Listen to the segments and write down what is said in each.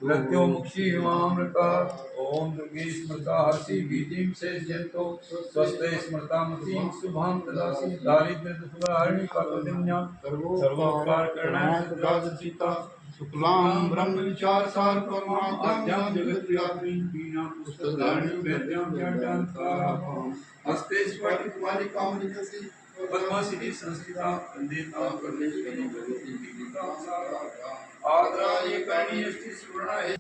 मृत्युमुक्षीमामृता ओम दुर्गे स्मृता हर्षि बीजिं से जंतो स्वस्ते स्मृता मतीं शुभां ददासि दारिद्र्य दुःखहरणि पापदिन्यां सर्वोपकार करणाय सदा चित्ता शुक्लां ब्रह्म विचार सार परमाद्यं जगत व्यापी बीना पुस्तकानि वेद्यं ज्ञानदातारं हस्ते स्फटिक मालिकां निधि पद्मश्री संस्कृता वंदिता परमेश्वरी भगवती दीपिका सारा आदरा ये पैनी अष्टि सुवर्णा है।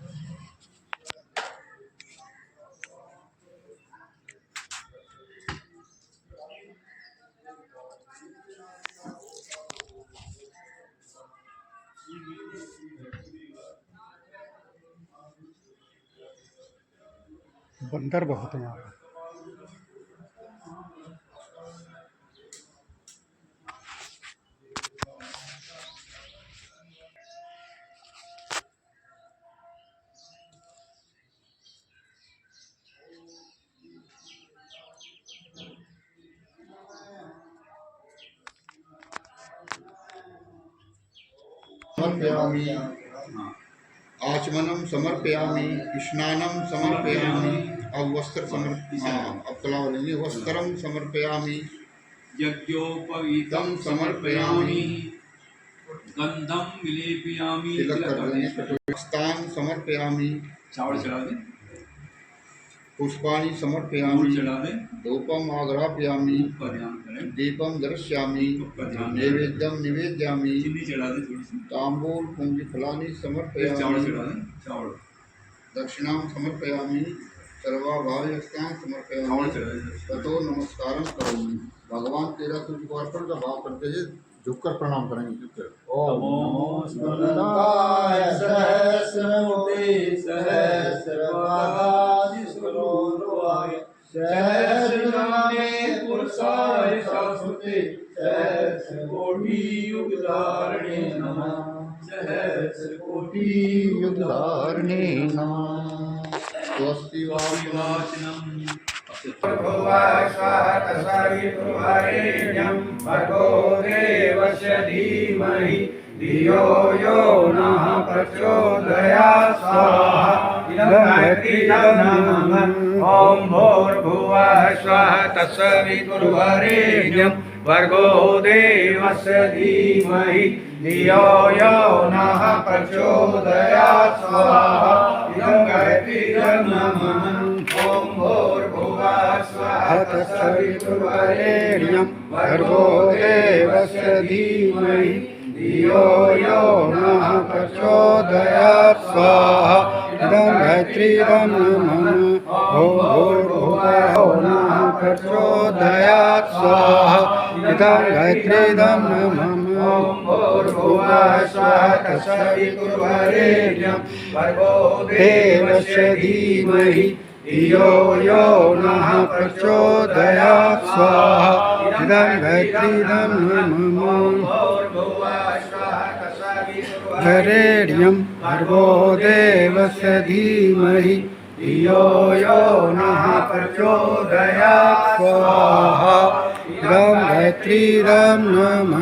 बंदर बहुत है यहाँ पर। समर्पयामि आचमनम समर्पयामि स्नानम समर्पयामि अब वस्त्र अब कलाव लेंगे वस्त्रम समर्पयामि यज्ञोपवीतं समर्पयामि गंधम विलेपयामि तिलक कर देंगे स्थान समर्पयामि चावल चढ़ा दें पुष्पाणि समर्पयामि चढ़ा दें धूपम आग्रापयामि दीपम दर्शयामि नैवेद्यम निवेदयामि चीनी चढ़ा दें थोड़ी सी तांबूल पुंजफलानि समर्पयामि चावल चढ़ा दें चावल दक्षिणां समर्पयामि सर्वाभाव्यस्तां समर्पयामि ततो नमस्कारं करोमि। भगवान तेरा तुझको अर्पण का भाव करते हुए झुककर प्रणाम करेंगे। ओम स्मरणाय सहस्रमुते सहस्रपादादिसुरोर्वाय सहस्रनामे पुरुषाय शाश्वते सहस्रकोटि युगधारणे नमः सहस्रकोटि युगधारणे नमः। स्वस्ति वाचनम भर्गो देवस्य धीमहि धियो यो नः प्रचोदयात् स्वाहा ओम भूर्भुवः स्वः तत्सवितुर्वरेण्यं भर्गो देवस्य धीमहि धियो यो नः प्रचोदयात् स्वाहा इदं गायत्रीं नमः। ओम भूर्भुवः स्वः तत्सवितुर्वरेण्यं भर्गो देवस्य धीमहि धियो यो नः प्रचोदयात् स्वाहा इदं गायत्रीं नमः। ओम भूर्भुवः नः प्रचोदयात् स्वाहा इदं गायत्रीं नमः। ओम भूर्भुवः स्वः तत्सवितुर्वरेण्यं भर्गो देवस्य धीमहि धियो यो नः प्रचोदयात् स्वाहा इदं गायत्रीं नमः। वरेण्यं भर्गो देवस्य धीमहि धियो यो नः प्रचोदयात् स्वाहा इदं गायत्रीं नमः।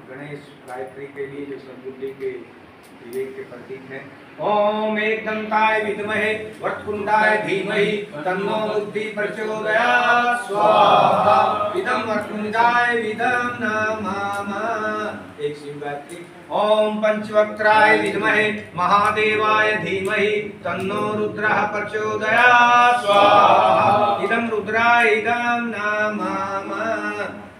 गणेश गायत्री के लिए जो सद्बुद्धि के विवेक के प्रतीक है। ओम एकदंताय विद्महे वक्रतुंडाय धीमहि तन्नो बुद्धि प्रचोदयात् स्वाहा इदं वक्रतुंडाय विदं नमः। एक शिव गायत्री। ओम पंचवक्त्राय विद्महे महादेवाय धीमहि तन्नो रुद्रः प्रचोदयात् स्वाहा इदं रुद्राय इदं नमः।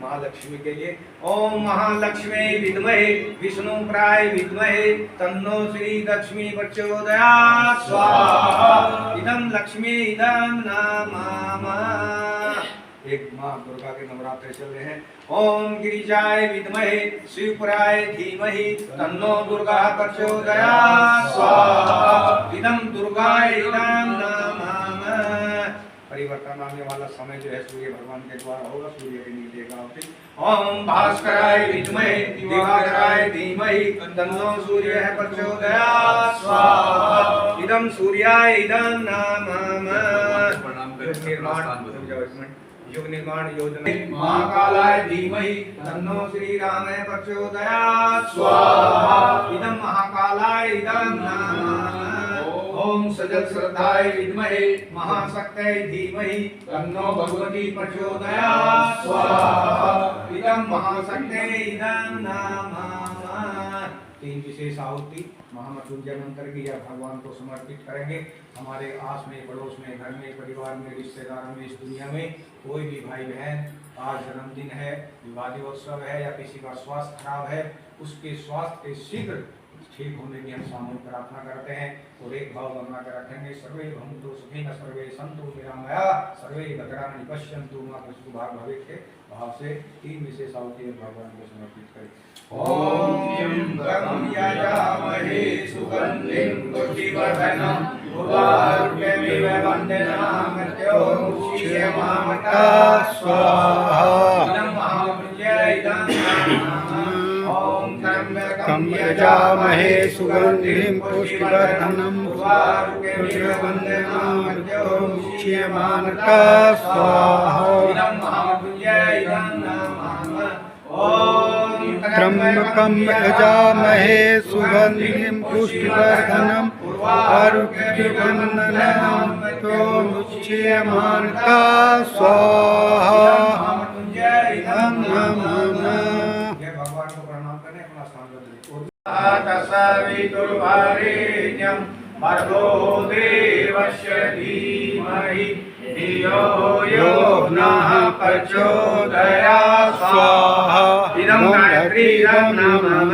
महालक्ष्मी के लिए ओम महालक्ष्मी विद्महे विष्णुप्राय विद्महे तन्नो श्री लक्ष्मी प्रचोदयात् स्वाहा इदं लक्ष्मी इदं नमः। एक माँ दुर्गा के नवरात्र चल रहे हैं। ओम गिरिजाय विद्महे शिवपुराय धीमहि तन्नो दुर्गा प्रचोदयात् स्वाहा इदं दुर्गाय इदं नमः। परिवर्तन आने वाला समय जो है सूर्य भगवान के द्वारा होगा, सूर्य के नीचे का। ओम भास्कराय विद्महे दिवाकराय धीमहि तन्नो सूर्यः प्रचोदयात् स्वाहा इदं सूर्याय इदं नमः। युग निर्माण योजना महाकालाय धीमहि तन्नो श्री राम प्रचोदयात् स्वाहा इदं महाकालाय इदं नमः ओम सजल श्रद्धाय विद्महे महाशक्तये धीमहि तन्नो भगवती प्रचोदयात् स्वाहा इदं महाशक्तये इदं नमः। तीन विशेष आहुति महामृत्युंजय मंत्र की या भगवान को समर्पित करेंगे। हमारे आस में, पड़ोस में, घर में, परिवार में, रिश्तेदारों में, इस दुनिया में कोई भी भाई बहन आज जन्मदिन है, विवाह दिवोत्सव है या किसी का स्वास्थ्य खराब है, उसके स्वास्थ्य के शीघ्र ठीक होने की हम सामूहिक प्रार्थना करते हैं और एक भाव बना कर रखेंगे। सर्वे भवन्तु सुखिनः सर्वे सन्तु निरामया सर्वे भद्राणि पश्यन्तु मां कृष्ण भाग भविष्य के भाव से तीन विशेष आहुति भगवान को समर्पित करें। ओम गं यजामहे सुगंधिं पुष्टिवर्धनम् उर्वारुकमिव वन्दनामि मृत्योर्मुक्षीयमामृता स्वाहा इदं महामृत्युंजय इदं ओम त्र्यंबकं यजामहे सुगंधिं पुष्टिवर्धनम् उर्वारुकमिव वन्दनामि मृत्योर्मुक्षीयमामृता स्वाहा इदं महामृत्युंजय इदं ओम त्र्यंबकं यजामहे सुगंधिं पुष्टिवर्धनम् उर्वारुकमिव मुच्यमामृता स्वाहा इदं भगवान को प्रणाम करें, अपना स्थान बदलें। तत्सवितुर्वरेण्यं भर्गो देवस्य धीमहि धियो यो नः प्रचोदयात् स्वाहा इदं गायत्रीं नमः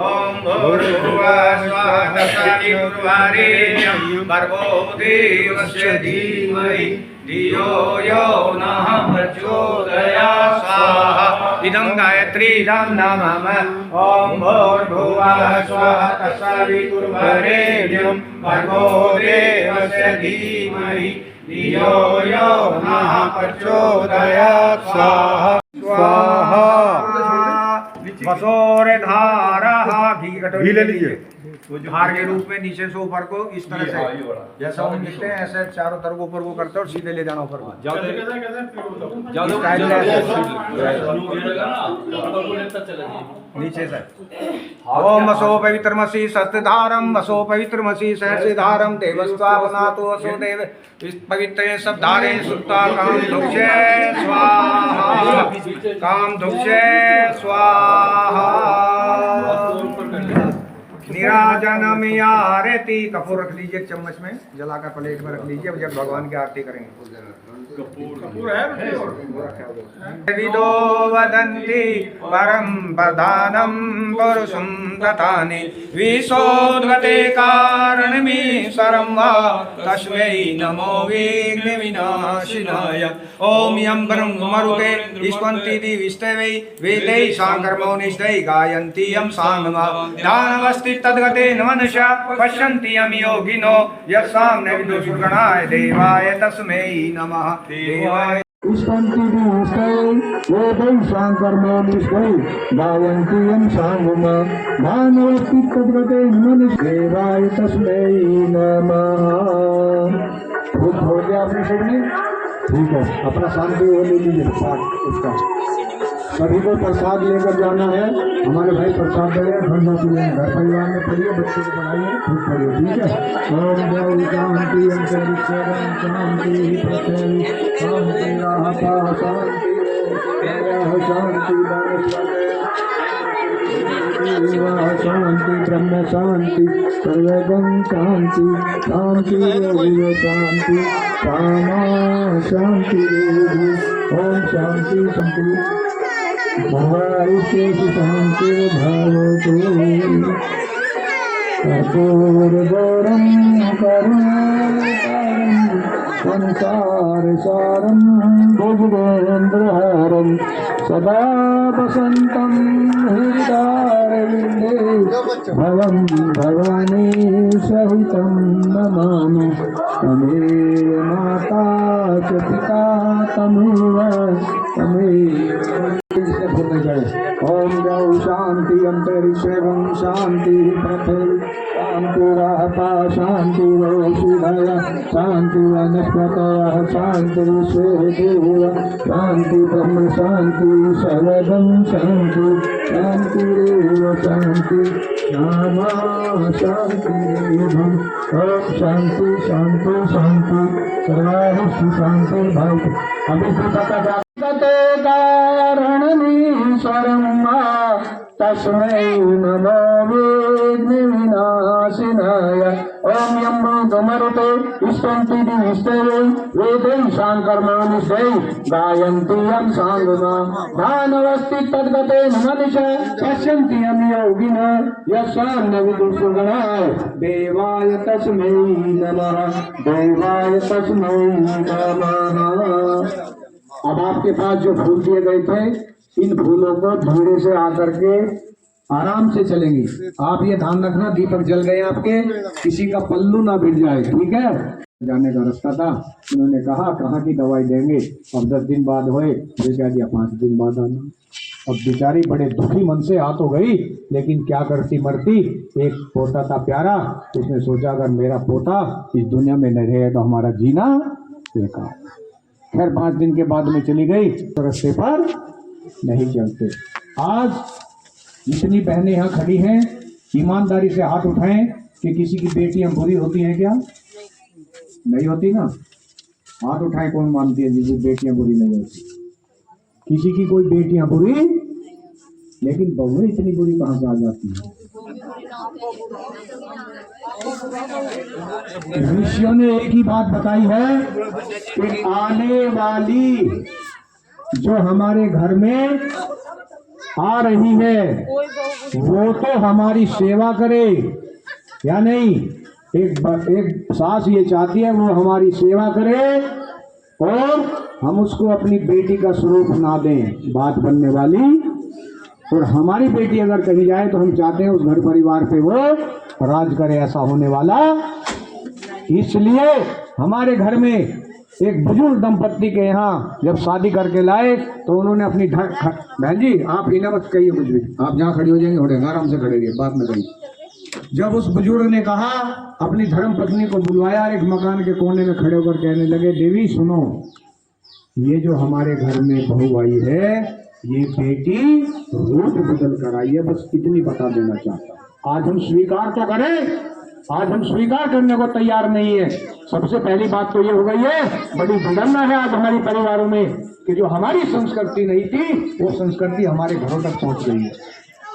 ओम भूर्भुवः स्वः तत्सवितुर्वरेण्यं भर्गो देवस्य धीमहि धियो यो नः प्रचोदयात् स्वाहा इदं गायत्रीं नमः ओम भूर्भुवः स्वः तत्सवितुर्वरेण्यं भर्गो देवस्य धीमहि धियो यो नः प्रचोदयात् स्वाहा स्वाहा वसोरधारः घी ले लीजिए धार के रूप में नीचे से ऊपर को इस तरह से जैसा हम लिखते हैं ऐसे चारों तरफ ऊपर को करते हैं और सीधे ले जाना ऊपर को नीचे से ओम वसो पवित्रमसि सत्यधारम वसो पवित्रमसि सहस्रधारम देवस्वावनातो वसो देव पवित्रे सबधारे सुप्ता काम धुक्षे स्वाहा काम धुक्षे स्वाहा निराजनमियारेति कपूर रख लीजिए चम्मच में जलाकर प्लेट में रख लीजिए जब भगवान की आरती करेंगे। कपूर है विदो वदन्ति परम प्रधानम पुरुषं दतानि विशोधते कारणमीश्वरं वा तस्मै नमो विघ्न विनाशिनाय ओम यं ब्रह्मरुते ईश्वन्ति दिविष्टवै वेदै साङ्कर्मो निष्ठै गायन्ति यं साङ्गमा दानवस्ति तद्गते मनुष्या पश्यन्ति यं योगिनो यस्सां न विदुषुर्गणाय देवाय तस्मै नमः देवाय ईश्वन्ति दिविष्टै वेदै साङ्कर्मो निष्ठै गायन्ति यं साङ्गमा दानवस्ति तद्गते मनुष्या देवाय तस्मै नमः। खुद हो गया अपने शरीर में ठीक है अपना शांति वो ले लीजिए प्रसाद उसका सभी को प्रसाद लेकर जाना है। हमारे भाई प्रसाद दे ठंडा पीए घर परिवार में पढ़िए बच्चे को पढ़ाइए खुद पढ़िए ठीक है। ओम देवी शांति अंतरिक्ष शांति पृथ्वी शांति राहता शांति शांति ब्रह्म शांति सर्वगम शांति शांति शांति कामा शांति ओम शांति शांति भवारिशेष शांति भवतु कर्पूरगौरं करुणाकरं संसारसारं भुजगेन्द्रहारं सदा वसन्तं हृदयारविन्दे भवं भवानी सहितं नमामि तमेव माता च पिता तमेव ओम गौ शांति अंतरिक्षं शांति पृथ्वी शांतिरापा शांतिरोषधय शांति वनस्पतयः शांति विश्वेदेव शांति ब्रह्म शांति सर्वदं शांति शांतिरेव शांति नामा शांति ओम शांति शांति शांति सर्वास्तु शांति भवतु। अभी से पता कारणमीश्वरं तस्मै नमो विघ्नविनाशिनाय। ओम यं मरुते स्तुति दिविष्टवे वेदैः शाङ्कर्माणिष्टै गायन्ति यं साङ्गमा दानवस्ति तद्गतेन मनीषा पश्यन्ति यं योगिनः यस्यान्नविदुषगणाय देवाय तस्मै नमः देवाय तस्मै नमः। अब आपके पास जो फूल दिए गए थे इन फूलों को धीरे से आकर के आराम से चलेंगी। आप ये ध्यान रखना दीपक जल गए आपके, किसी का पल्लू ना भिड़ जाए, ठीक है। जाने का रास्ता था, इन्होंने कहा कहाँ की दवाई देंगे, अब 10 दिन बाद होए, फिर कह दिया 5 दिन बाद आना। अब बेचारी बड़े दुखी मन से आ तो गई, लेकिन क्या करती मरती। एक पोता था प्यारा, उसने सोचा अगर मेरा पोता इस दुनिया में नहीं रहे तो हमारा जीना बेकार। खैर 5 दिन के बाद में चली गई, तो रास्ते पर नहीं चलते। आज इतनी बहनें यहाँ खड़ी हैं, ईमानदारी से हाथ उठाएं कि किसी की बेटियां बुरी होती हैं क्या? नहीं होती ना। हाथ उठाएं कौन मानती है जिसकी बेटियां बुरी नहीं होती। किसी की कोई बेटियां बुरी, लेकिन बहुएं इतनी बुरी कहाँ से आ जाती हैं? ऋषियों ने एक ही बात बताई है कि आने वाली जो हमारे घर में आ रही है वो तो हमारी सेवा करे या नहीं। एक सास ये चाहती है वो हमारी सेवा करे और हम उसको अपनी बेटी का स्वरूप ना दें, बात बनने वाली। और हमारी बेटी अगर कहीं जाए तो हम चाहते हैं उस घर परिवार पे वो राज करे, ऐसा होने वाला। इसलिए हमारे घर में एक बुजुर्ग दंपत्ति के यहाँ जब शादी करके लाए तो उन्होंने अपनी बहन जी आप इन्हें मत कहिए कुछ भी, आप जहाँ खड़ी हो जाएंगे उड़ेंगे, आराम से खड़े रहिए, बात न करिए। जब उस बुजुर्ग ने कहा, अपनी धर्म पत्नी को बुलवाया, एक मकान के कोने में खड़े होकर कहने लगे, देवी सुनो, ये जो हमारे घर में बहू आई है ये बेटी रूप बदल कर आई है, बस इतनी बता देना चाहता हूँ। आज हम स्वीकार तो करें, आज हम स्वीकार करने को तैयार नहीं है। सबसे पहली बात तो ये हो गई है, बड़ी विडंबना है आज हमारे परिवारों में कि जो हमारी संस्कृति नहीं थी वो संस्कृति हमारे घरों तक पहुंच गई है।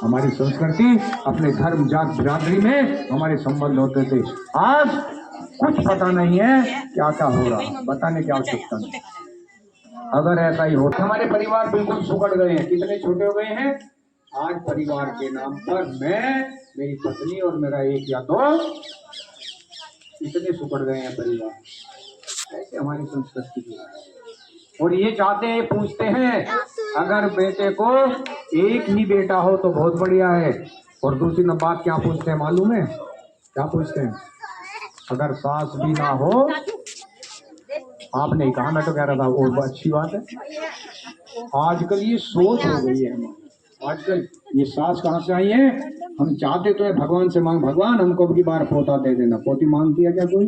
हमारी संस्कृति अपने धर्म जात बिरादरी में हमारे संबंध होते थे, आज कुछ पता नहीं है क्या क्या हो रहा, बताने की आवश्यकता नहीं। अगर ऐसा ही होता, हमारे परिवार बिल्कुल सुकड़ गए हैं। कितने छोटे हो गए हैं आज परिवार के नाम पर। मैं, मेरी पत्नी और मेरा एक या दो, इतने सुकड़ गए हैं परिवार। ऐसे हमारी संस्कृति की है। और ये चाहते हैं, पूछते हैं अगर बेटे को एक ही बेटा हो तो बहुत बढ़िया है। और दूसरी बात क्या पूछते हैं मालूम है? क्या पूछते हैं? अगर सास भी ना हो, आपने ही कहा, मैं तो कह रहा था, वो अच्छी बात है। आजकल ये सोच हो गई है हमारी, आजकल ये सास कहाँ से आई है? हम चाहते तो है भगवान से मांग, भगवान हमको अब की बार पोता दे देना। पोती मांगती है क्या कोई?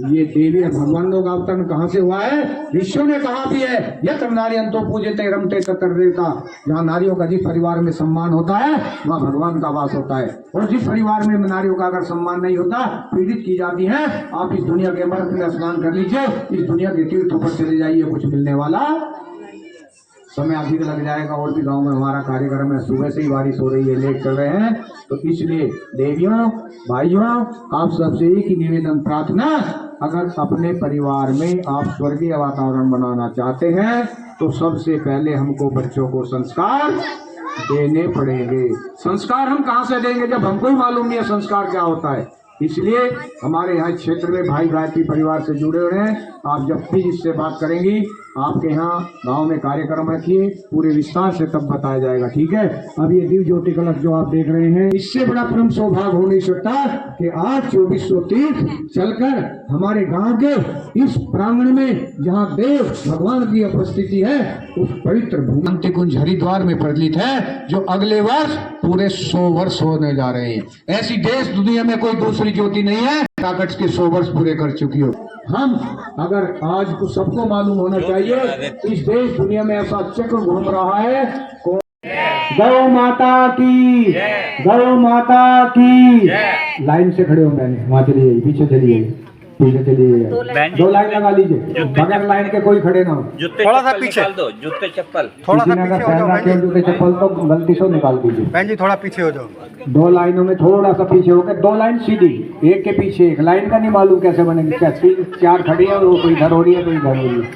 ये देवी भगवान लोग अवतरण कहाँ से हुआ है? ऋषियों ने कहा भी है, यत नारियंतो पूजते रमते ततर देवता। जहाँ नारियों का जिस परिवार में सम्मान होता है वहाँ भगवान का वास होता है। और जिस परिवार में नारियों का अगर सम्मान नहीं होता, पीड़ित की जाती है, आप इस दुनिया के अमृत में स्नान कर लीजिए, इस दुनिया के तीर्थों पर चले जाइए, कुछ मिलने वाला समय अधिक लग जाएगा। और भी गांव में हमारा कार्यक्रम है, सुबह से ही बारिश हो रही है, लेट कर रहे हैं। तो इसलिए देवियों भाइयों, आप सबसे एक ही निवेदन प्रार्थना, अगर अपने परिवार में आप स्वर्गीय वातावरण बनाना चाहते हैं तो सबसे पहले हमको बच्चों को संस्कार देने पड़ेंगे। संस्कार हम कहाँ से देंगे जब हमको ही मालूम नहीं है संस्कार क्या होता है? इसलिए हमारे यहाँ क्षेत्र में भाई गायत्री परिवार से जुड़े हुए हैं। आप जब भी इससे बात करेंगी, आपके यहाँ गांव में कार्यक्रम रखिए, पूरे विस्तार से तब बताया जाएगा, ठीक है। अब ये दिव्य ज्योति कलश जो आप देख रहे हैं, इससे बड़ा परम सौभाग्य हो नहीं सकता कि आज 2400 तीर्थ चलकर हमारे गांव के इस प्रांगण में जहाँ देव भगवान की उपस्थिति है, उस पवित्र भूमि कुंज हरिद्वार में प्रचलित है, जो अगले वर्ष पूरे 100 वर्ष होने जा रहे हैं। ऐसी देश दुनिया में कोई दूसरी ज्योति नहीं है ताकत के 100 वर्ष पूरे कर चुकी हो। हम अगर आज को सबको मालूम होना चाहिए, इस देश दुनिया में ऐसा चक्र घूम रहा है। गौ माता की, गौ माता की। लाइन से खड़े हो, मैंने वहाँ चलिए, पीछे चलिए, पीछे चलिए, 2 लाइन लगा लीजिए, बगैर लाइन के कोई खड़े ना हो। थोड़ा सा पीछे दो, जूते चप्पल थोड़ा सा पीछे हो जाओ, जूते चप्पल तो गलती से निकाल दीजिए। बहन जी थोड़ा पीछे हो जाओ। 2 लाइनों में थोड़ा सा पीछे होकर 2 लाइन सीधी, एक के पीछे एक। लाइन का नहीं मालूम कैसे बनेगी, क्या 3-4 खड़ी है, वो कोई इधर हो रही है, कोई इधर हो रही है।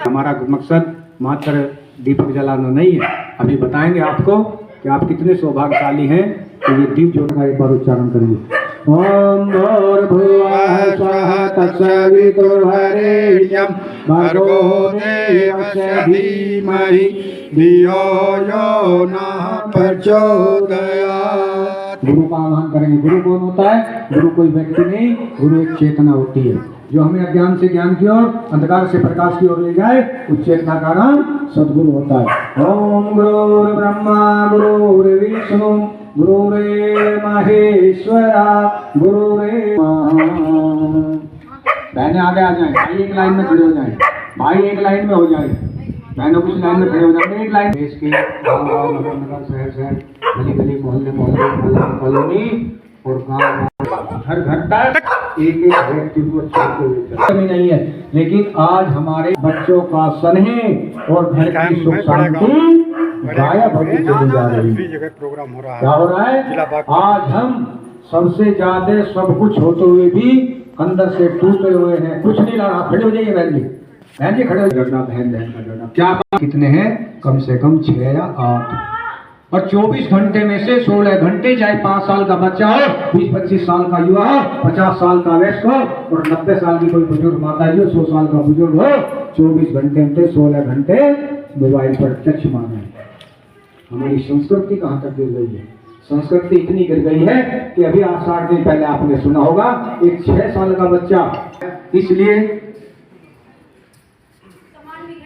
हमारा मकसद मात्र दीपक जलाना नहीं है। अभी बताएंगे आपको कि आप कितने सौभाग्यशाली हैं। तो ये दीप ज्योति का एक बार उच्चारण करिए। ओम भूर्भुवः स्वः तत्सवितुर्वरेण्यं भर्गो देवस्य धीमहि धियो यो नः प्रचोदयात्। गुरु का आह्वान करेंगे। गुरु कौन होता है? गुरु कोई व्यक्ति नहीं, गुरु एक चेतना होती है जो हमें अज्ञान से ज्ञान की ओर, अंधकार से प्रकाश की ओर ले जाए। उस चेतना का नाम सद्गुरु होता है। ओम गुरुर् ब्रह्मा गुरुर्विष्णु गुरुरेव महेश्वरा गुरुरेव। बहने आगे आ जाए, भाई एक लाइन में खड़े हो जाए, भाई एक लाइन में हो जाए, बहनों कुछ लाइन में खड़े हो जाए, एक लाइन। देश के गाँव नगर शहर गली गली मोहल्ले कॉलोनी और गाँव हर घर तक एक व्यक्ति को कमी नहीं है। लेकिन आज हमारे बच्चों का स्नेह और घर की सुख शांति गायब होती चली जा रही है। प्रोग्राम हो रहा है, क्या हो रहा है? आज हम सबसे ज्यादा सब कुछ होते हुए भी अंदर से टूटे हुए हैं। कुछ नहीं लगा। खड़े हो जाइए बहन जी, बहन जी खड़े हो जाइए। बहन बहन का डरना क्या? कितने हैं? कम से कम 6 या 8। और 24 घंटे में से 16 घंटे, चाहे 5 साल का बच्चा हो, 20-25 साल का युवा हो, 50 साल का वयस्क हो और 90 साल की कोई बुजुर्ग माता जी हो, 100 साल का बुजुर्ग हो, 24 घंटे में 16 घंटे मोबाइल पर टच मारना है। हमारी संस्कृति कहाँ तक गिर गई है? संस्कृति इतनी गिर गई है कि अभी 8-8 दिन पहले आपने सुना होगा, एक 6 साल का बच्चा।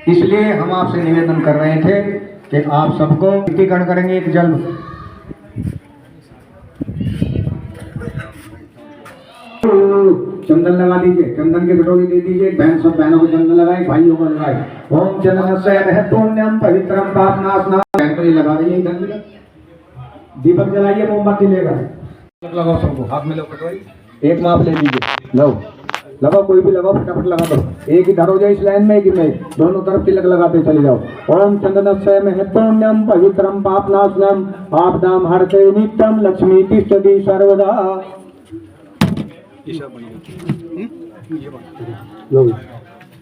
इसलिए हम आपसे निवेदन कर रहे थे कि आप सबको टीकाकरण करेंगे। एक जल चंदन लगा दीजिए, चंदन की कटोरी दे दीजिए। बहन सब बहनों को चंदन लगाए, भाइयों को लगाए। ओम चंदनस्य पुण्यम पवित्रम पापनाशनाय। बहन को ये लगा दीजिए, इधर दीपक जलाइए, मोमबत्ती लेगा। लगाओ सबको, हाथ में लो कटोरी, एक माप ले लीजिए, लो लगाओ, कोई भी लगाओ, फटाफट लगा दो। एक इधर हो जाए इस लाइन में, एक में, दोनों तरफ तिलक लगाते चले जाओ। ओम चंदनस्य महत्पुण्यम पवित्रम पापनाशनम आपदाम हरते नित्यम लक्ष्मी तिष्ठति सर्वदा।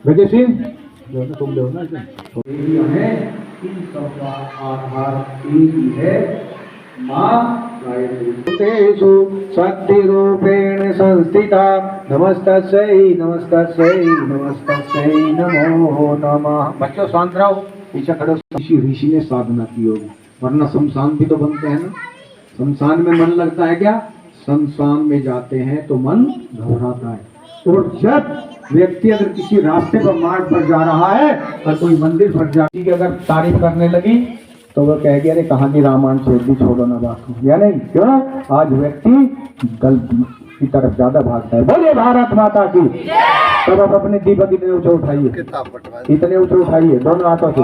विजय सिंह तुम लो ना, आधार है माँ गायत्री शक्ति रूपेण संस्थिता। नमस्तस्यै नमस्तस्यै नमस्तस्यै नमो नमः। बच्चों शांत रहो, पीछे खड़े। ऋषि ने साधना की होगी, वरना शमशान भी तो बनते हैं ना। शमशान में मन लगता है क्या? शमशान में जाते हैं तो मन घबराता है। और जब व्यक्ति अगर किसी रास्ते पर मार्ग पर जा रहा है और कोई मंदिर पर जाती की अगर तारीफ करने लगी तो वो कह गया, अरे कहाँ की रामायण से छोड़ो ना बात को, या नहीं? क्यों? आज व्यक्ति गलती की तरफ ज्यादा भागता है। बोले भारत माता की। तब आप अपने दीपक इतने ऊंचे उठाइए, इतने ऊंचे उठाइए, दोनों हाथों से।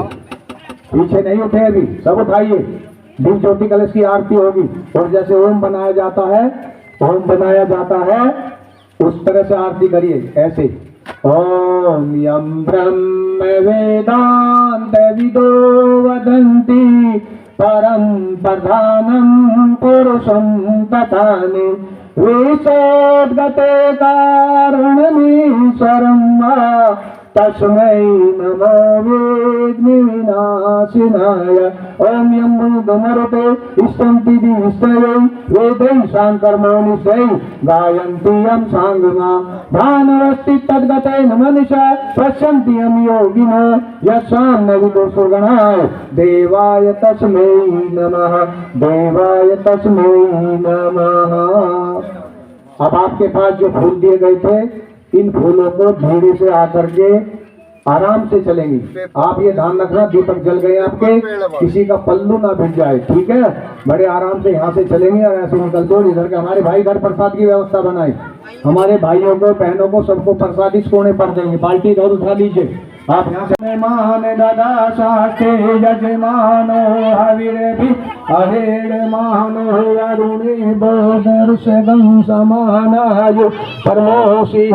पीछे नहीं उठे अभी, सब उठाइए। दीप ज्योति कलश की आरती होगी और जैसे ओम बनाया जाता है, ओम बनाया जाता है, उस तरह से आरती करिए। ऐसे ओम यम ब्रह्म वेदांत विदो वदन्ति परम प्रधानम पुरुषम तथानि विशोद्गते कारणमीश्वरम् तस्मै नमो विघ्नविनाशिनाय ओम यं भूतमरुते स्तंति दिस्तये वेदै सांकर्मणिषै गायन्ति यं सांगमा भानवस्ति तद्गतेन मनीषा पश्यन्ति यं योगिनो यस्यां न विदुषो गणाय देवाय तस्मै नमः देवाय तस्मै नमः। अब आपके पास जो फूल दिए गए थे इन फूलों को धीरे से आकर के आराम से चलेंगे। आप ये ध्यान रखना दीपक जल गए आपके, किसी का पल्लू ना भिज जाए, ठीक है। बड़े आराम से यहाँ से चलेंगे और ऐसे निकल दो। इधर के हमारे भाई घर प्रसाद की व्यवस्था बनाए, हमारे भाइयों को बहनों को सबको प्रसाद इस कोने पर देंगे। बाल्टी इधर उठा लीजिए आप यहाँ से। मान दादा शास्त्रे यजमानो हविरे भी अहेड़ मानो अरुणे बोधर्षगं समानाय परमोषि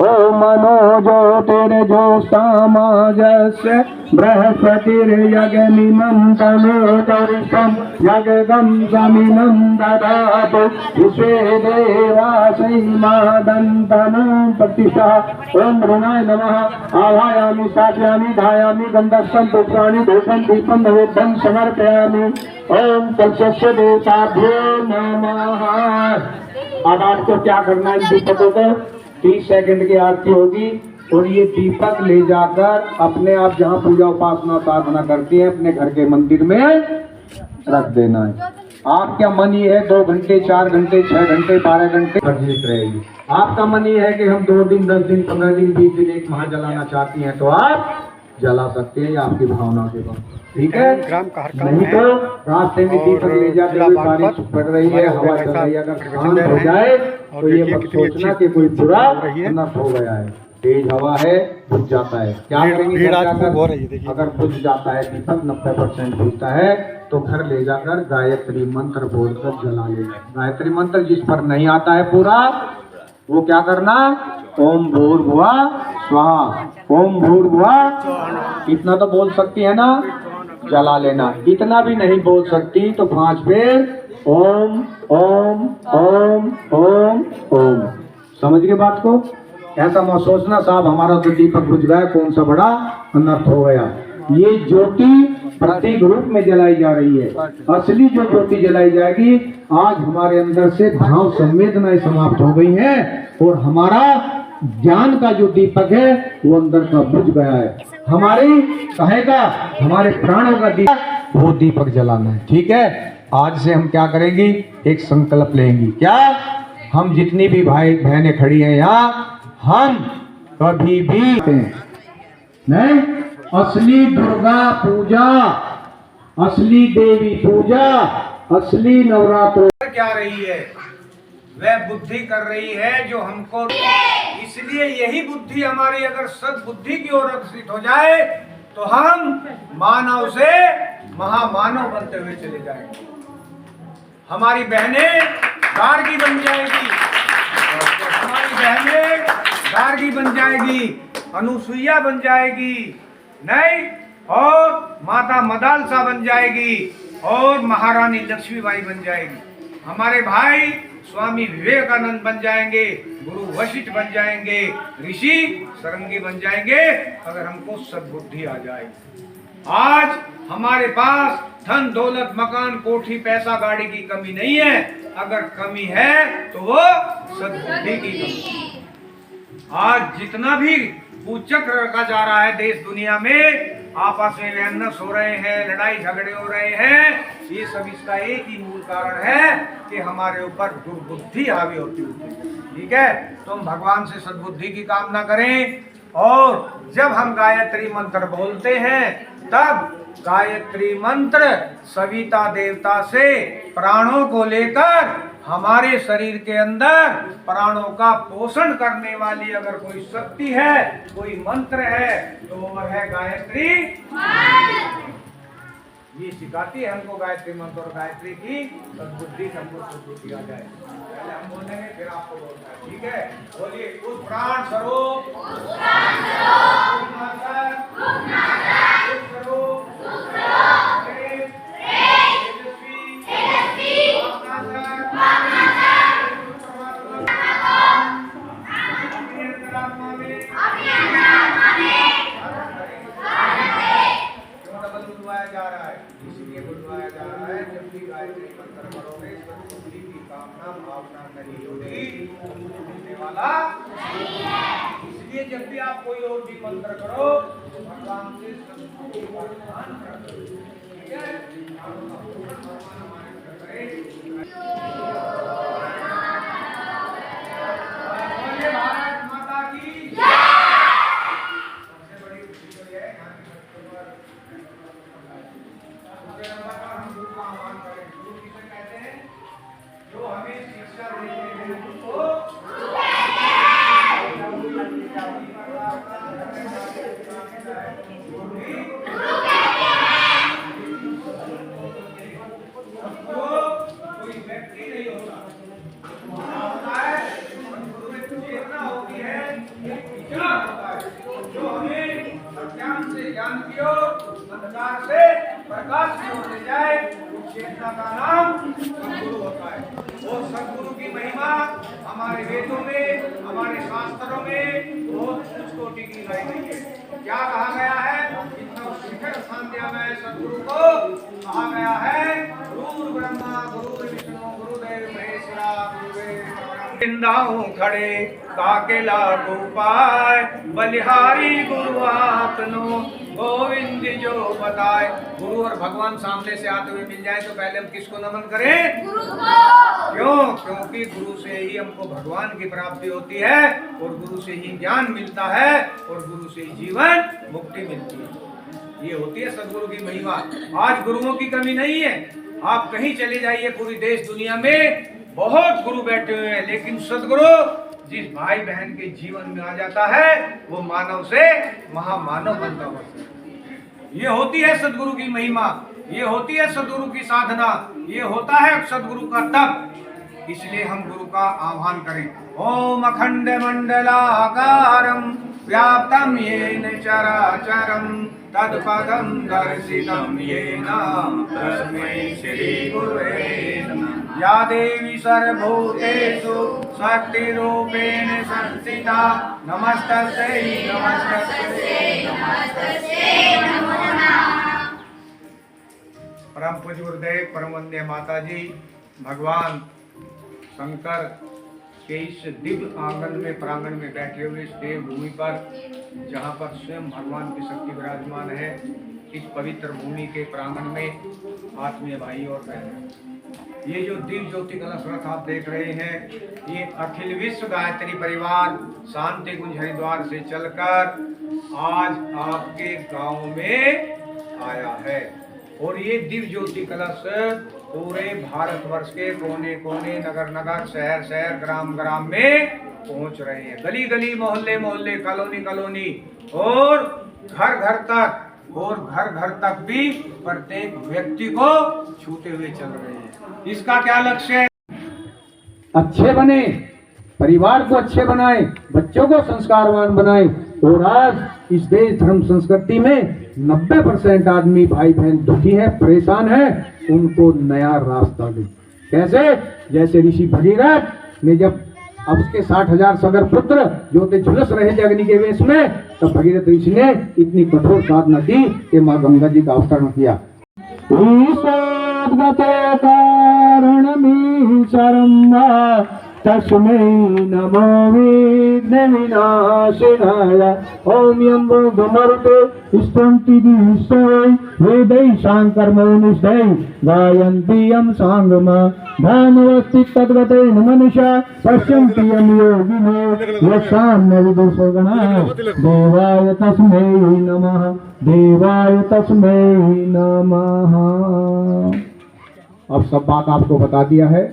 ओ मनोजो तेरे जो सामाजस्य बृहस्पतिर्यज्ञमिमं तनोतरिष्ठं यज्ञं समिनं ददातु विश्वे देवासै मादन्तनो प्रतिष्ठा। ओम ऋणाय नमः। आवायामि स्थापयामि धायामि गन्धस्सं पुष्पाणि धूपं दीपं नैवेद्यं समर्पयामि। ओम तत्सस्य देवताभ्यो नमः। अब आपको क्या करना है, दीपकों को 30 सेकंड की आरती होगी और ये दीपक ले जाकर अपने आप जहाँ पूजा उपासना साधना करती है अपने घर के मंदिर में रख देना है। आपका मन ये है 2 घंटे 4 घंटे 6 घंटे 12 घंटे जीत रहेगी। आपका मन ये है कि हम 2 दिन 10 दिन 15 दिन 20 दिन एक माह जलाना चाहती हैं तो आप जला सकते हैं, या आपकी भावना के बाद, ठीक है। नहीं तो रास्ते में दीपक ले जाते हुए बारिश पड़ रही है, हवा चल रही है, अगर शांत हो जाए तो ये मत सोचना कि कोई बुरा अनर्थ हो गया है। तेज हवा है, बुझ जाता है, क्या करेंगे अगर बुझ जाता है दीपक 90% बुझता है तो घर ले जाकर गायत्री मंत्र बोलकर जला लेना। गायत्री मंत्र जिस पर नहीं आता है पूरा वो क्या करना, ओम भूर्भुवः स्वाहा, ओम भूर्भुवः इतना तो बोल सकती है ना, जला लेना। इतना भी नहीं बोल सकती तो 5 बार ओम ओम ओम ओम ओम। समझ गए बात को? ऐसा मत सोचना साहब हमारा तो दीपक बुझ गया, कौन सा बड़ा अनर्थ हो गया। ये ज्योति प्रतीक रूप में जलाई जा रही है। असली जो ज्योति जलाई जाएगी, आज हमारे अंदर से भाव संवेदनाएं समाप्त हो गई हैं और हमारा ज्ञान का जो दीपक है वो अंदर का बुझ गया है। हमारे कहेगा हमारे प्राणों का दीपक, वो दीपक जलाना है, ठीक है। आज से हम क्या करेंगे, एक संकल्प लेंगे। क्या? हम जितनी भी भाई बहनें खड़ी हैं यहाँ, हम कभी भी नहीं, असली दुर्गा पूजा, असली देवी पूजा, असली नवरात्र क्या रही है, वह बुद्धि कर रही है जो हमको, इसलिए यही बुद्धि हमारी अगर सद्बुद्धि की ओर अग्रसित हो जाए तो हम मानव से महामानव बनते हुए चले जाएंगे। हमारी बहनें गार्गी बन जाएगी, हमारी बहनें गार्गी बन जाएगी, अनुसुईया बन जाएगी, नहीं, और माता मदालसा बन जाएगी और महारानी लक्ष्मीबाई बन जाएगी। हमारे भाई स्वामी विवेकानंद बन जाएंगे, गुरु वशिष्ठ बन जाएंगे, ऋषि सरंगी बन जाएंगे अगर हमको सद्बुद्धि आ जाए। आज हमारे पास धन दौलत मकान कोठी पैसा गाड़ी की कमी नहीं है, अगर कमी है तो वो सद्बुद्धि की कमी। आज जितना भी पूचक रखा जा रहा है देश दुनिया में, आपस में वैमनस हो रहे हैं, लड़ाई झगड़े हो रहे हैं, ये सब इसका एक ही मूल कारण है कि हमारे ऊपर दुर्बुद्धि हावी होती है, ठीक है। तो हम भगवान से सद्बुद्धि की कामना करें और जब हम गायत्री मंत्र बोलते हैं तब गायत्री मंत्र सविता देवता से प्राणों को लेकर हमारे शरीर के अंदर प्राणों का पोषण करने वाली अगर कोई शक्ति है, कोई मंत्र है तो वह है गायत्री। ये सिखाती है हमको गायत्री मंत्र और गायत्री की सद्बुद्धि, हमको सद्बुद्धि आ जाए। पहले हम बोलेंगे फिर आपको बोलना है, ठीक है। बोलिए, उस प्राण स्वरूप बुलवाया जा रहा है? इसलिए बुलवाया जा रहा है जब भी गायत्री मंत्र करोगे सद्बुद्धि की कामना भावना नहीं होगी, मिलने वाला। इसलिए जब भी आप कोई और भी मंत्र करो भगवान से सद्बुद्धि का ध्यान करो। ठीक है? बोलिए भारत माता की जय। सबसे बड़ी खुशी तो यह है यहाँ की सबसे बड़ी दूसरे नंबर पर हम गुरु का आह्वान करें। गुरु किसे कहते हैं? जो हमें शिक्षा देते हैं उनको कोई व्यक्ति नहीं होता है, गुरु में चेतना होती है, एक विचार होता है जो हमें ज्ञान से ज्ञान की ओर, अंधकार से प्रकाश की ओर ले जाए। उस चेतना का नाम सद्गुरु होता है। वो सद्गुरु की महिमा हमारे वेदों में, हमारे शास्त्रों में बहुत उच्च कोटि की गाई गई है। क्या कहा गया है? इतना शिखर स्थान दिया गया है सद्गुरु को। कहा गया है गुरु ब्रह्मा गुरु विष्णु गुरुदेव महेश्वरा गुरुदेव जिंदाओं खड़े काके लागू पाए बलिहारी गुरु आपनो गोविंद जो बताए। गुरु और भगवान सामने से आते हुए मिल जाए तो पहले हम किसको नमन करें? गुरु को। क्यों? क्योंकि गुरु से ही हमको भगवान की प्राप्ति होती है और गुरु से ही ज्ञान मिलता है और गुरु से ही जीवन मुक्ति मिलती है। ये होती है सद्गुरु की महिमा। आज गुरुओं की कमी नहीं है। आप कहीं चले जाइए पूरी देश दुनिया में बहुत गुरु बैठे हुए हैं, लेकिन सद्गुरु जिस भाई बहन के जीवन में आ जाता है वो मानव से महामानव बनता है। ये होती है सद्गुरु की महिमा, ये होती है सद्गुरु की साधना, ये होता है सद्गुरु का तप। इसलिए हम गुरु का आह्वान करें। ओम अखंड मंडलाकारं व्याप्तं येन चराचरं तत्पदं दर्शितं येन तस्मै श्री गुरुवे नमः। या देवी सर्वभूतेषु शक्तिरूपेण संस्थिता नमस्तस्यै नमस्तस्यै नमो नमः। परम पूज्य गुरुदेव परम वंदनीय माता जी भगवान शंकर के इस दिव्य आंगन में प्रांगण में बैठे हुए इस देव भूमि पर जहाँ पर स्वयं भगवान की शक्ति विराजमान है, इस पवित्र भूमि के प्रांगण में आत्मीय भाई और बहन, ये जो दिव्य ज्योति कलश रथ आप देख रहे हैं, ये अखिल विश्व गायत्री परिवार शांति कुंज हरिद्वार से चलकर आज आपके गांव में आया है। और ये दिव्य ज्योति कलश पूरे भारतवर्ष के कोने कोने नगर नगर शहर शहर ग्राम ग्राम में पहुंच रहे हैं। गली गली मोहल्ले मोहल्ले कॉलोनी कॉलोनी और घर घर तक, और घर घर तक भी प्रत्येक व्यक्ति को छूते हुए चल रहे हैं। इसका क्या लक्ष्य है? अच्छे बने, परिवार को अच्छे बनाए, बच्चों को संस्कारवान बनाए। और आज इस देश धर्म संस्कृति में 90% आदमी भाई बहन दुखी है, परेशान है, उनको नया रास्ता दे। कैसे? जैसे ऋषि भगीरथ ने जब अब उसके 60,000 सगर पुत्र जो थे झुलस रहे थे अग्नि के वेश में, तब भगीरथ ऋषि ने इतनी कठोर साधना की कि माँ गंगा जी का अवतरण किया। तस्मै नमो विघ्न विनाशिनाय। ओम यं मरुते स्तुति दिशै वेदै शांकर्मोनिष्ठै गायन्ति यं सांगम भानवस्ति तद्गते मनुष्या पश्यन्ति यं योगिनो यस्साम्य विदुषगणा। देवाय तस्मै नमः, देवाय तस्मै नमः। अब सब बात आपको बता दिया है।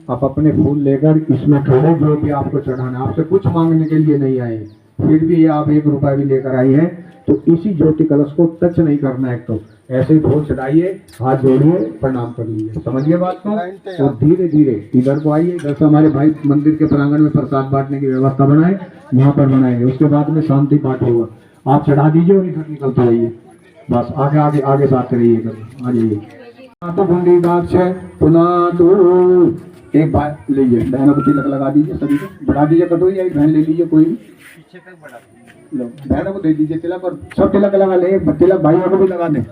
आप अपने फूल लेकर इसमें थोड़े जो भी आपको चढ़ाना, आपसे कुछ मांगने के लिए नहीं आए, फिर भी आप 1 रुपया भी लेकर आई हैं, तो इसी ज्योति कलश को टच नहीं करना है। तो ऐसे ही फूल चढ़ाइए, हाथ जोड़िए, प्रणाम कर लीजिए। समझिए बात को। और धीरे धीरे इधर को आइए। इधर से हमारे भाई मंदिर के प्रांगण में प्रसाद बांटने की व्यवस्था बनाए, यहाँ पर बनाएंगे। उसके बाद में शांति पाठ होगा। आप चढ़ा दीजिए और इधर निकलते रहिए। बस आगे आगे आगे बात करिएगा। आ जाइए। तो बुंदी दाग है पुनः तो एक बार लीजिए, बहनों को तिलक लगा दीजिए, सभी को बढ़ा दीजिए। कटोरी एक बहन ले लीजिए, कोई भी लो बहनों को दे दीजिए तिलक, और सब तिलक लगा ले, तिलक भाइयों को भी लगा दें।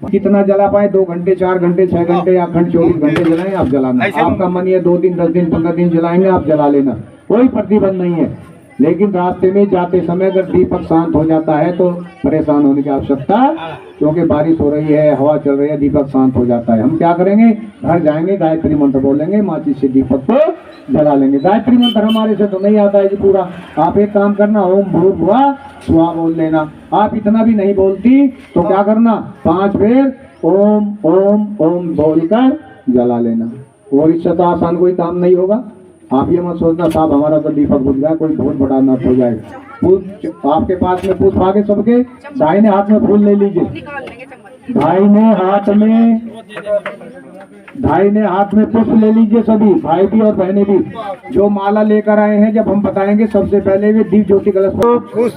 कितना जला पाए, 2 घंटे 4 घंटे 6 घंटे या अखंड 24 घंटे जलाएं, आप जलाना। आपका मन ये 2 दिन 10 दिन 15 दिन जलाएंगे, आप जला लेना, कोई प्रतिबंध नहीं है। लेकिन रास्ते में जाते समय अगर दीपक शांत हो जाता है तो परेशान होने की आवश्यकता, क्योंकि बारिश हो रही है, हवा चल रही है, दीपक शांत हो जाता है। हम क्या करेंगे, घर जाएंगे, गायत्री मंत्र बोलेंगे, माचिस से दीपक को जला लेंगे। गायत्री मंत्र हमारे से तो नहीं आता है जी पूरा। आप एक काम करना, ओम भूर्भुवः स्वः बोल लेना। आप इतना भी नहीं बोलती तो क्या करना, 5 बार ओम ओम ओम बोलकर जला लेना। और इससे तो आसान कोई काम नहीं होगा। आप ये मत सोचना साहब हमारा तो दीपक बुझ गया, कोई बहुत बड़ा न हो जाए। आपके पास में पुष्प आगे सबके, दाहिने हाथ में फूल ले लीजिए, दाहिने हाथ में पुष्प ले लीजिए सभी भाई भी और बहनें भी। जो माला लेकर आए हैं, जब हम बताएंगे सबसे पहले वे दीप ज्योति कलश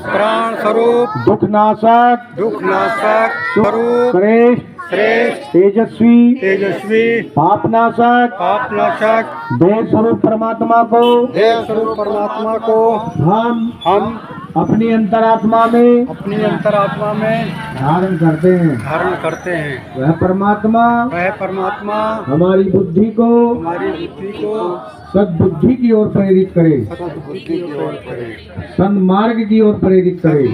प्राण स्वरूप दुखनाशक स्वरूप श्रेष्ठ तेजस्वी पापनाशक देव स्वरूप परमात्मा को हम अपनी अंतरात्मा में धारण करते हैं। वह परमात्मा हमारी बुद्धि को सद्बुद्धि की ओर प्रेरित करे, सन्मार्ग की ओर प्रेरित करे।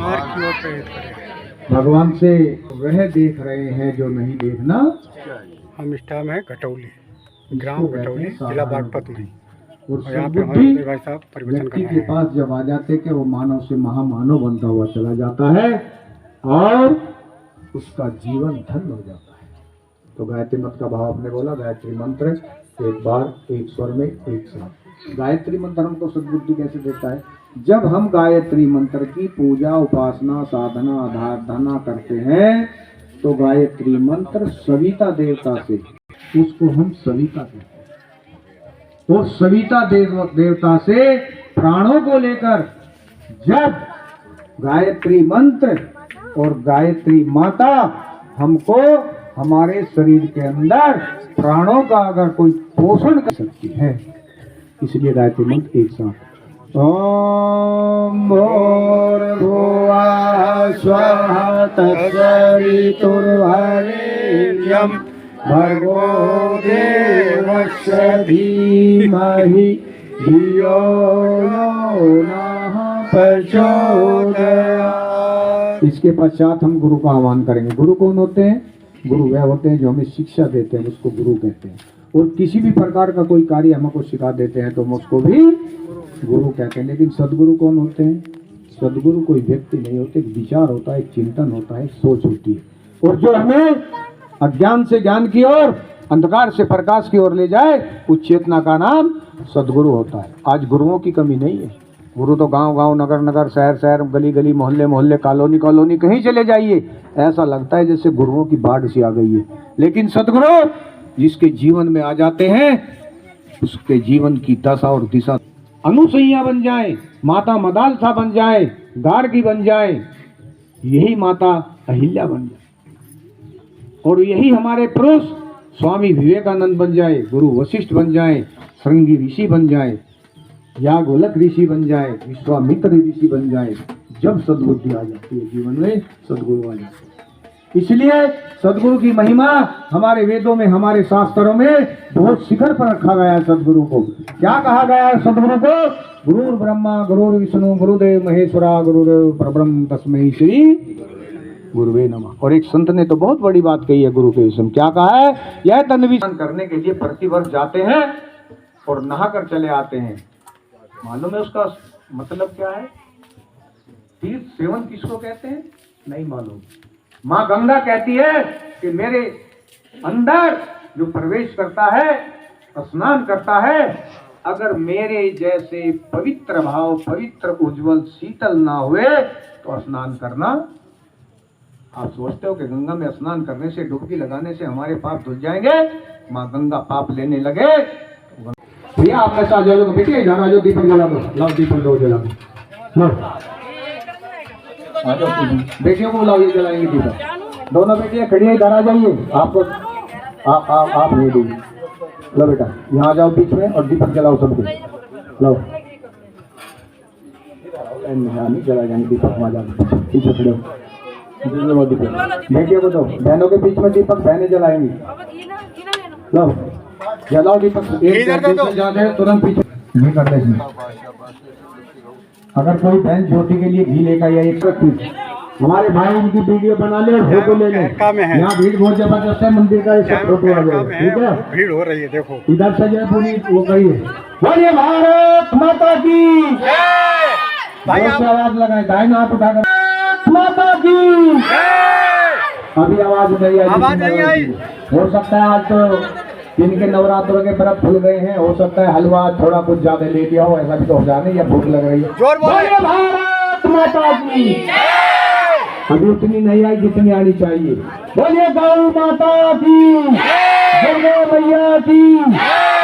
भगवान से वह देख रहे हैं जो नहीं देखना। हम इस टाइम है कटौली, ग्राम कटौली, जिला बागपत में, और यहाँ पे सद्बुद्धि हमारे भाई साहब परिवर्तन कर व्यक्ति रहे के हैं। पास जब आ जाते कि वो मानव से महामानव बनता हुआ चला जाता है और उसका जीवन धन्य हो जाता है। तो गायत्री मंत्र का भाव आपने बोला, गायत्री मंत्र एक बार एक स्वर में एक साथ। गायत्री मंत्र हमको सद्बुद्धि कैसे देता है, जब हम गायत्री मंत्र की पूजा उपासना साधना आराधना करते हैं तो गायत्री मंत्र सविता देवता से, उसको हम सविता कहते हैं, और सविता देवता से प्राणों को लेकर जब गायत्री मंत्र और गायत्री माता हमको हमारे शरीर के अंदर प्राणों का अगर कोई पोषण कर सकती है, इसलिए गायत्री मंत्र एक साथ। ओम भूर्भुवः स्वः तत्सवितुर्वरेण्यं भर्गो देवस्य धीमहि धियो यो नः प्रचोदयात्। इसके पश्चात हम गुरु का आह्वान करेंगे। गुरु कौन होते हैं? गुरु वह होते हैं जो हमें शिक्षा देते हैं, उसको गुरु कहते हैं। और किसी भी प्रकार का कोई कार्य हमको सिखा देते हैं तो हम उसको भी गुरु कहते हैं। लेकिन सदगुरु कौन होते हैं? सदगुरु कोई व्यक्ति नहीं होते, एक विचार होता है, एक चिंतन होता है, सोच होती है, और जो हमें अज्ञान से ज्ञान की ओर, अंधकार से प्रकाश की ओर ले जाए, उस चेतना का नाम सदगुरु होता है। आज गुरुओं की कमी नहीं है। गुरु तो गांव गांव, नगर नगर, शहर शहर, गली गली, मोहल्ले मोहल्ले, कॉलोनी कॉलोनी, कहीं चले जाइए, ऐसा लगता है जैसे गुरुओं की बाढ़ सी आ गई है। लेकिन सदगुरु जिसके जीवन में आ जाते हैं, उसके जीवन की दशा और दिशा अनुसैया बन जाए, माता मदालसा बन जाए, गार्गी बन जाए, यही माता अहिल्या बन जाए, और यही हमारे पुरुष स्वामी विवेकानंद बन जाए, गुरु वशिष्ठ बन जाए, श्रृंगी ऋषि बन जाए, या गोलक ऋषि बन जाए, विश्वामित्र ऋषि बन जाए। जब सद्बुद्धि आ जाती है जीवन में, सदगुरु आ जाते हैं। इसलिए सदगुरु की महिमा हमारे वेदों में, हमारे शास्त्रों में बहुत शिखर पर रखा गया है। सदगुरु को क्या कहा गया है? सदगुरु को गुरुर् ब्रह्मा गुरुर् विष्णु गुरुदेव महेश्वरा गुरुदेव परब्रह्म तस्मै श्री गुरुवे नमः। और एक संत ने तो बहुत बड़ी बात कही है गुरु के विषय में। क्या कहा है? यह तन्विष्ठान करने के लिए प्रतिवर्ष जाते हैं और नहा कर चले आते हैं। मालूम है उसका मतलब क्या है? तीर्थ सेवन किसको कहते हैं? नहीं मालूम। माँ गंगा कहती है कि मेरे अंदर जो प्रवेश करता है, स्नान करता है, अगर मेरे जैसे पवित्र भाव, पवित्र उज्जवल शीतल ना हुए तो स्नान करना। आप सोचते हो कि गंगा में स्नान करने से, डुबकी लगाने से हमारे पाप धुल जाएंगे? माँ गंगा पाप लेने लगे। भैया आप ऐसा आ जाओ, बेटी इधर आ जाओ, दीपक जला दो, लाओ दीपक दो जला दो, आ जाओ, बेटियों को बुलाओ, ये जलाएंगे दीपक। दोनों बेटियां खड़ी है, इधर आ जाइए। आपको आप नहीं दीजिए। लो बेटा यहाँ आ जाओ बीच में और दीपक जलाओ सबको। लो नहीं जला जाने दीपक वहाँ जाने पीछे खड़े हो। बेटियों को दो, बहनों के बीच में दीपक बहनें जलाएंगी। लो जलाओ दीपक, एक जाते तुरंत पीछे घी कर दे इसमें। अगर कोई बहन ज्योति के लिए घी लेकर या एक पीस, हमारे भाई उनकी वीडियो बना ले और फोटो ले ले। यहाँ भीड़ बहुत जबरदस्त है, मंदिर का ये सब फोटो आ जाए, ठीक है। भीड़ हो रही है, देखो इधर से जो पूरी वो कही है, बोलिए भारत माता की भाई। जोर से आवाज लगाए, दाएं हाथ उठाकर माता की। अभी आवाज नहीं आई। हो सकता है आज तो जिनके नवरात्रों के व्रत खुल गए हैं, हो सकता है हलवा थोड़ा कुछ ज्यादा ले लिया हो, ऐसा भी तो हो जाने, या भूख लग रही है। जोर बोलिए भारत माता की। अभी उतनी नहीं आई जितनी आनी चाहिए। बोलिए गौ माता की, दुर्गा मैया की,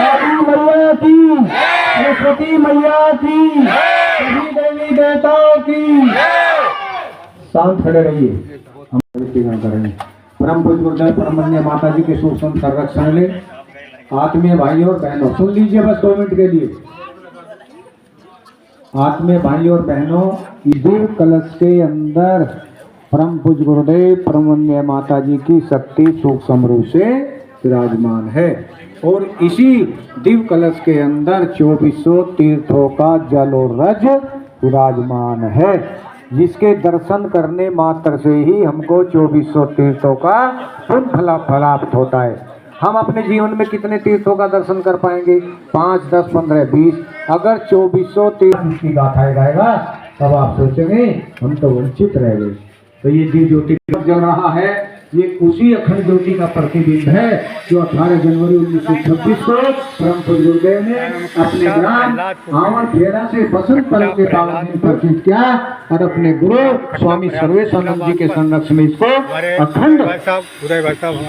काली मैया की, सरस्वती मैया की, सभी देवी देवताओं की। शांत खड़े रहिए, हम ग्रहण करेंगे। परम पूज्य गुरुदेव परमन्य माता जी के सुख संरक्षण ले। आत्मीय भाइयों और बहनों सुन लीजिए बस 2 मिनट के लिए। आत्मीय भाइयों और बहनों, दिव्य कलश के अंदर परम पूज्य गुरुदेव परमन्य माता जी की शक्ति सुख समरूप से विराजमान है और इसी दिव्य कलश के अंदर 2400 तीर्थों का जल और रज विराजमान है, जिसके दर्शन करने मात्र से ही हमको 2400 तीर्थों का पुण्य फला प्राप्त होता है। हम अपने जीवन में कितने तीर्थों का दर्शन कर पाएंगे? 5, 10, 15, 20। अगर 2400 तीर्थ की गाथा गाएगा तब आप सोचेंगे हम तो वंचित रह गए। तो ये दिव्य ज्योति जल रहा है, ये उसी अखंड ज्योति का प्रतिबिंब है जो 18 जनवरी 1926 को परम पूज्य गुरुदेव ने अपने ग्राम आवन खेड़ा से बसंत पर्व के पावन दिन प्रस्तुत किया और अपने गुरु स्वामी सर्वेशानंद जी के संरक्षण में इसको अखंड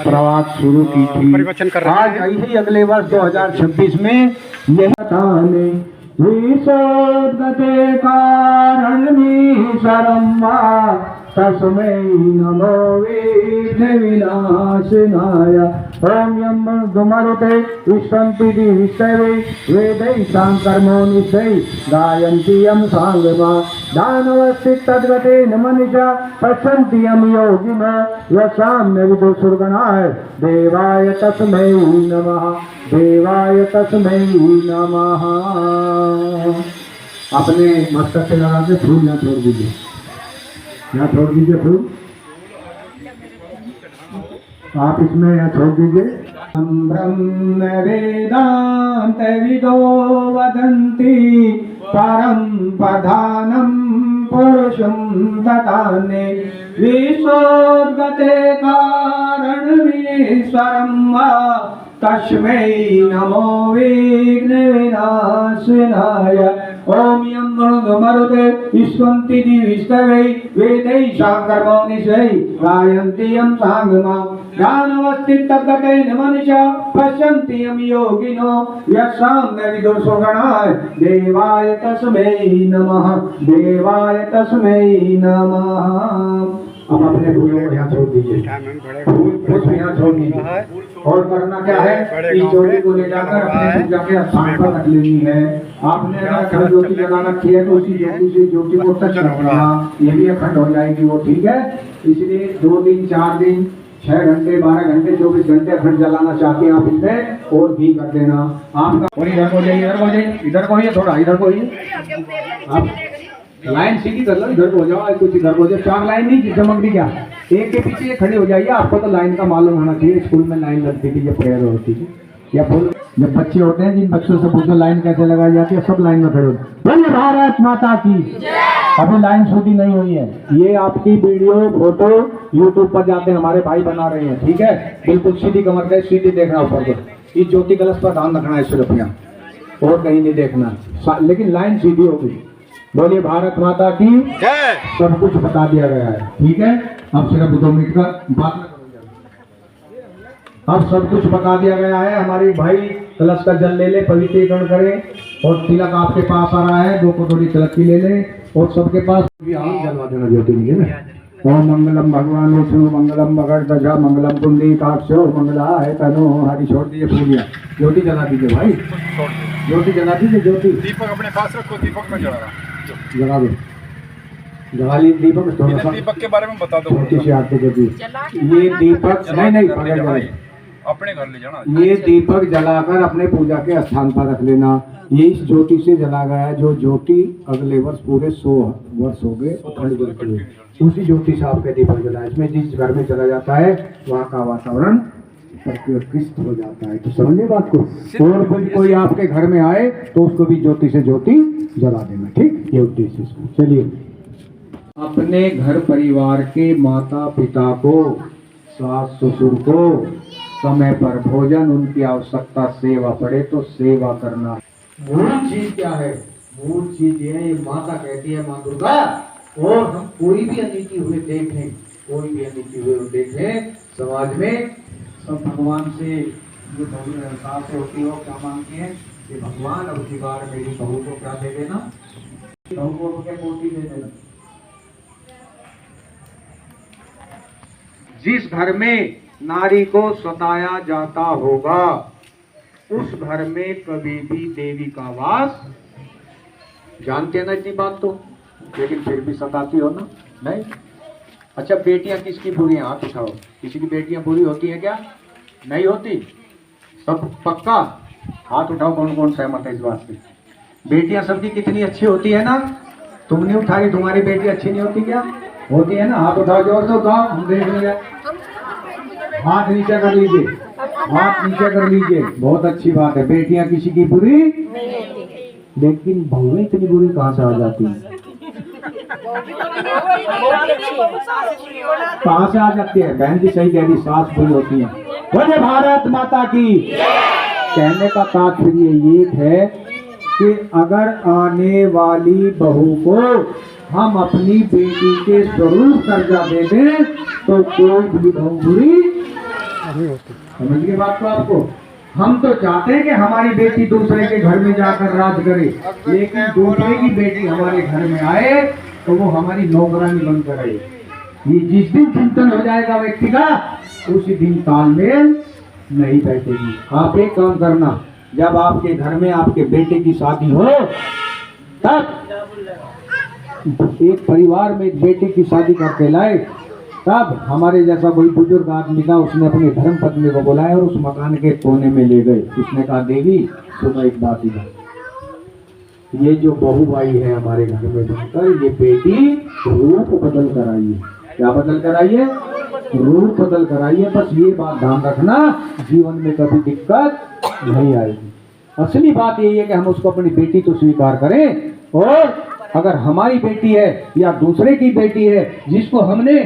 प्रवास शुरू की थी। आज यही अगले वर्ष 2026 में यह कारण तस्मै नमो विघ्न विनाशनाय। ओम यं मरुते विश्वन्ति दिविष्टवे वेदै सांकर्मो निश्चै गायन्ति यं सांगमा दानवस्तितद्गतेन मनीषा पश्यन्ति यं योगिनो यशाम्य विदुषुर्गणाय देवाय तस्मै नमः देवाय तस्मै नमः। अपने मस्तक से लगा के फूल न छोड़ दीजिए, यहाँ छोड़ दीजिए फूल, आप इसमें यहाँ छोड़ दीजिए। ब्रह्म वेदांत विदो वदन्ति परम प्रधानम पुरुषं ददाने विश्वोद्गते कारणमीश्वरं वा तस्मै नमो विघ्न विनाशनाय। ओम यं मरुते विश्वन्ति दिविष्टवे वेदै सांकर्मो निश्चै गायन्ति यं सांगमा दानवस्तितद्गतेन मनीषा पश्यन्ति यं योगिनो यशाम्य विदुषुर्गणाय देवाय तस्मै नमः देवाय तस्मै नमः। अब अपने फूलों को यहाँ छोड़ दीजिए, फूल यहाँ छोड़ दीजिए और करना क्या है, इस ज्योति को ले जाकर अपने पूजा के स्थान पर रख लेनी है। आपने अगर ज्योति जला रखी है तो उसी ज्योति से ज्योति को टच रखना, ये भी अखंड हो जाएगी वो, ठीक है। इसलिए 2 दिन 4 दिन 6 घंटे 12 घंटे 24 घंटे अखंड जलाना चाहते हैं आप इसमें और घी कर देना आपका। और इधर को जाइए, इधर को जाइए, इधर को ही थोड़ा इधर को ही आप लाइन सीधी कर लो, इधर को हो जाओ, कुछ इधर को हो जाओ। 4 लाइन नहीं चमक दी क्या, एक के पीछे खड़े हो जाइए। आपको तो लाइन का मालूम होना चाहिए, स्कूल में लाइन लगती थी जब प्रेयर होती थी या फुल जब बच्चे होते हैं, जिन बच्चों से पूछो लाइन कैसे लगाई जाती है, सब लाइन में खड़े होते। बोलिए भारत माता की। अभी लाइन सीधी नहीं हुई है, ये आपकी वीडियो फोटो यूट्यूब पर जाते हैं, हमारे भाई बना रहे हैं, ठीक है। बिल्कुल सीधी कमर के सीधी देखना ऊपर को, इस ज्योति कलश पर ध्यान रखना है सिर्फ यहाँ, और कहीं नहीं देखना, लेकिन लाइन सीधी होगी। बोलिए भारत माता की जय। सब कुछ बता दिया गया है, ठीक है। अब सिर्फ 2 मिनट का बात न करो, अब सब कुछ बता दिया गया है। हमारे भाई कलश का जल ले ले, पवित्रीकरण करें और तिलक आपके पास आ रहा है, 2 कटोरी तिलक की ले ले और सबके पास भी हाथ जलवा देना ज्योति में ना। ओम मंगलम भगवान विष्णु मंगलम मकरध्वज मंगलम पुंडरीकाक्षो मंगलाय तनो हरि। छोड़ दीजिए फूलिया, ज्योति जला दीजिए भाई, ज्योति जला दीजिए। ज्योति दीपक अपने पास रखो, दीपक में जला जला दो। जगाली दीपक थोड़ा सा दीपक के बारे में बता दो। छोटी सी आरती के बीच ये दीपक नहीं पकड़ अपने घर ले जाना। ये दीपक जलाकर अपने पूजा के स्थान पर रख लेना। ये इस ज्योति से जला गया जो ज्योति अगले वर्ष पूरे 100 वर्ष हो गए अखंड जलती हुई, उसी ज्योति से आपके दीपक जला। इसमें जिस घर में चला जाता है वहाँ का वातावरण प्रकृष्ट हो जाता है। तो समझिए बात को। और कोई आपके घर में आए तो उसको भी ज्योति से ज्योति जला देना, ठीक। ये उद्देश्य इसका। चलिए, अपने घर परिवार के माता पिता को, सास ससुर को समय पर भोजन, उनकी आवश्यकता सेवा पड़े तो सेवा करना। मूल चीज क्या है? मूल चीज ये है, माता कहती है, माँ दुर्गा, और हम कोई भी अनिति हुए देखें, कोई भी अनिति हुए देखें समाज में, सब भगवान से जो सास से होती है वो क्या मांगती है कि भगवान अब की बार मेरी बहू को क्या दे देना, बहू को क्या मोती दे देना। जिस घर में नारी को सताया जाता होगा उस घर में कभी भी देवी का वास, जानते हैं ना इतनी बात तो, लेकिन फिर भी सताती हो ना, नहीं। अच्छा, बेटियां किसकी बुरी हैं? हाथ उठाओ। किसी की बेटियां बुरी होती हैं क्या? नहीं होती। सब पक्का हाथ उठाओ, कौन कौन सहमत है इस बात से? बेटियां सबकी कितनी अच्छी होती है ना। तुम नहीं उठा रही, तुम्हारी बेटी अच्छी नहीं होती क्या? होती है ना। हाथ उठाओ, जोर से उठाओ, हम देख लेंगे। हाथ नीचे कर लीजिए, हाथ नीचे कर लीजिए। बहुत अच्छी बात है, बेटियां किसी की बुरी नहीं होती। लेकिन बहुएं इतनी बुरी कहाँ से आ जाती हैं? कहाँ से आ जाती है? बहन जी सही कह रही, सास बुरी होती है। बोले भारत माता की। कहने का तात्पर्य ये है कि अगर आने वाली बहू को हम अपनी बेटी के स्वरूप कर्जा दे दें तो कोई भी बहू बुरी नहीं होती। समझिए बात को आपको। हम तो चाहते हैं कि हमारी बेटी दूसरे के घर में जाकर राज करे, लेकिन दूसरे की बेटी हमारे घर में आए तो वो हमारी नौकरानी बनकर आए। ये जिस दिन चिंतन हो जाएगा व्यक्ति का, उसी दिन तालमेल नहीं बैठेगी। आप एक काम करना, जब आपके घर में आपके बेटे की शादी हो, तब एक परिवार में एक बेटे की शादी करके लाए, तब हमारे जैसा कोई बुजुर्ग आदमी था, उसने अपनी धर्म पत्नी को बुलाया और उस मकान के कोने में ले गए। उसने कहा, देवी सुनो एक बात ही, ये जो बहू आई है हमारे घर में बनकर, ये बेटी रूप बदल कर आई है। क्या बदल कर आई है? रूप बदल कर आई है। बस ये बात ध्यान रखना, जीवन में कभी दिक्कत नहीं आएगी। असली बात यही है कि हम उसको अपनी बेटी तो स्वीकार करें, और अगर हमारी बेटी है या दूसरे की बेटी है जिसको हमने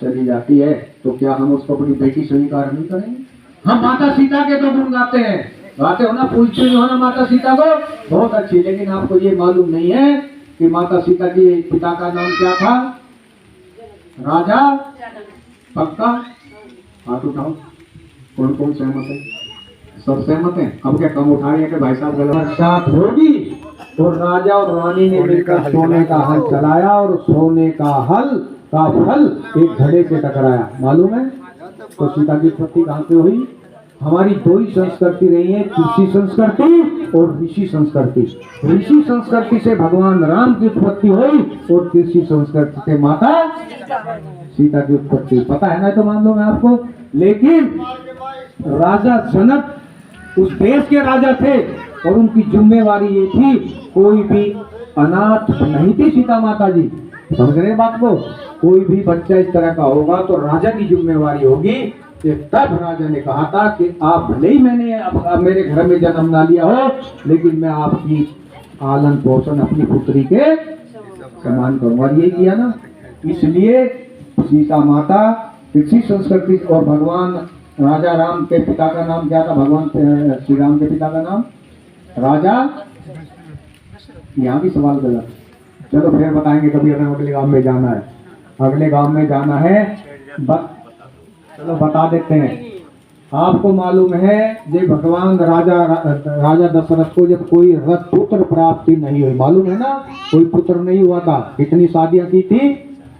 चली जाती है, तो क्या हम उसको अपनी बेटी स्वीकार नहीं करेंगे? हम माता सीता के तो गुण गाते हैं, गाते हो ना, पूछते हो ना माता सीता को, बहुत अच्छी। लेकिन आपको ये मालूम नहीं है कि माता सीता के पिता का नाम क्या था? राजा। पक्का हाथ उठाओ, कौन कौन सहमत है? सब सहमत हैं। अब क्या कम उठा रहे हैं कि भाई साहब बरसात होगी तो राजा और रानी ने मिलकर सोने का हल चलाया और सोने का हल का फल एक घड़े से टकराया। मालूम है? तो सीता की उत्पत्ति कहाँ से हुई? हमारी दो ही संस्कृति रही है, कृषि संस्कृति और ऋषि संस्कृति। ऋषि संस्कृति से भगवान राम की उत्पत्ति हुई और कृषि संस्कृति से माता सीता की उत्पत्ति। पता है ना? तो मान लो मैं आपको। लेकिन राजा जनक उस देश के राजा थे और उनकी जिम्मेवारी ये थी, कोई भी अनाथ नहीं थी सीता माता जी। समझ रहे बात को? कोई भी बच्चा इस तरह का होगा तो राजा की जिम्मेवारी होगी। तब राजा ने कहा था कि आप भले ही मैंने अब मेरे घर में जन्म ना लिया हो, लेकिन मैं आपकी पालन पोषण अपनी पुत्री के समान करूंगा। यही किया ना। इसलिए सीता माता कृषि संस्कृति, और भगवान राजा राम के पिता का नाम क्या था? भगवान श्री राम के पिता का नाम राजा। यहाँ भी सवाल गलत। चलो फिर बताएंगे कभी, अगर अगले गांव में जाना है, अगले गांव में जाना है। चलो बता देते हैं। आपको मालूम है जब भगवान राजा दशरथ को जब कोई रथ पुत्र प्राप्ति नहीं हुई, मालूम है ना? कोई पुत्र नहीं हुआ था। कितनी शादियां की थी?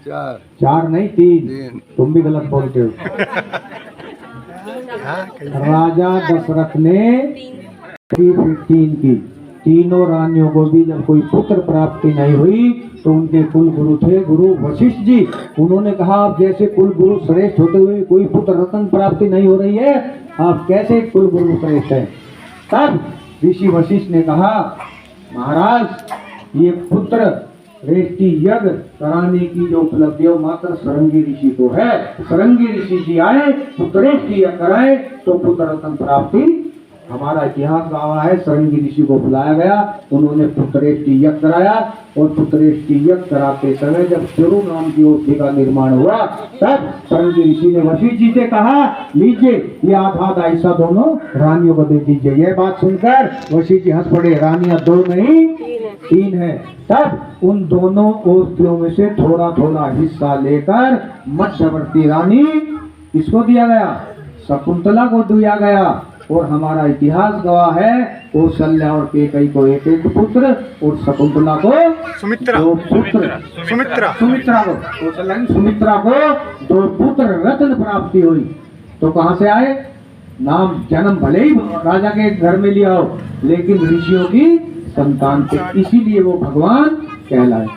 चार नहीं, 3। तुम भी गलत बोलते हो। राजा दशरथ ने 3 की। तीनों रानियों को भी जब कोई पुत्र प्राप्ति नहीं हुई तो उनके कुल गुरु थे गुरु वशिष्ठ जी। उन्होंने कहा आप जैसे कुल गुरु श्रेष्ठ होते हुए कोई पुत्र रत्न प्राप्ति नहीं हो रही है, आप कैसे कुल गुरु श्रेष्ठ हैं। तब ऋषि वशिष्ठ ने कहा महाराज ये पुत्र श्रेष्ठी यज्ञ कराने की जो उपलब्धि हो मात्र सरंगी ऋषि को है। सरंगी ऋषि जी आए पुत्रेष्टि यज्ञ कराए तो पुत्र रत्न प्राप्ति। हमारा इतिहास गवाह है सरंगी ऋषि को बुलाया गया, उन्होंने पुत्रेष्टि यज्ञ कराया और पुत्रेष्टि यज्ञ कराते समय जब चरु नाम की ओषधि का निर्माण हुआ तब सरंगी ऋषि ने वशिष्ठ जी से कहा लीजिए ये आधा आधा हिस्सा दोनों रानियों को दे दीजिए। यह बात सुनकर वशिष्ठ जी हंस पड़े, रानियां 2 नहीं 3 है। तब उन दोनों औषधियों में से थोड़ा थोड़ा हिस्सा लेकर मध्यवर्ती रानी किसको दिया गया, शकुंतला को दिया गया। और हमारा इतिहास गवाह है कौशल्या और कैकेयी को एक एक पुत्र और शकुंतला को 2 पुत्र, सुमित्रा को कौशल्या की सुमित्रा को 2 पुत्र रत्न प्राप्ति हुई। तो कहाँ से आए, नाम जन्म भले ही राजा के घर में लिया हो लेकिन ऋषियों की संतान थे, इसीलिए वो भगवान कहलाए।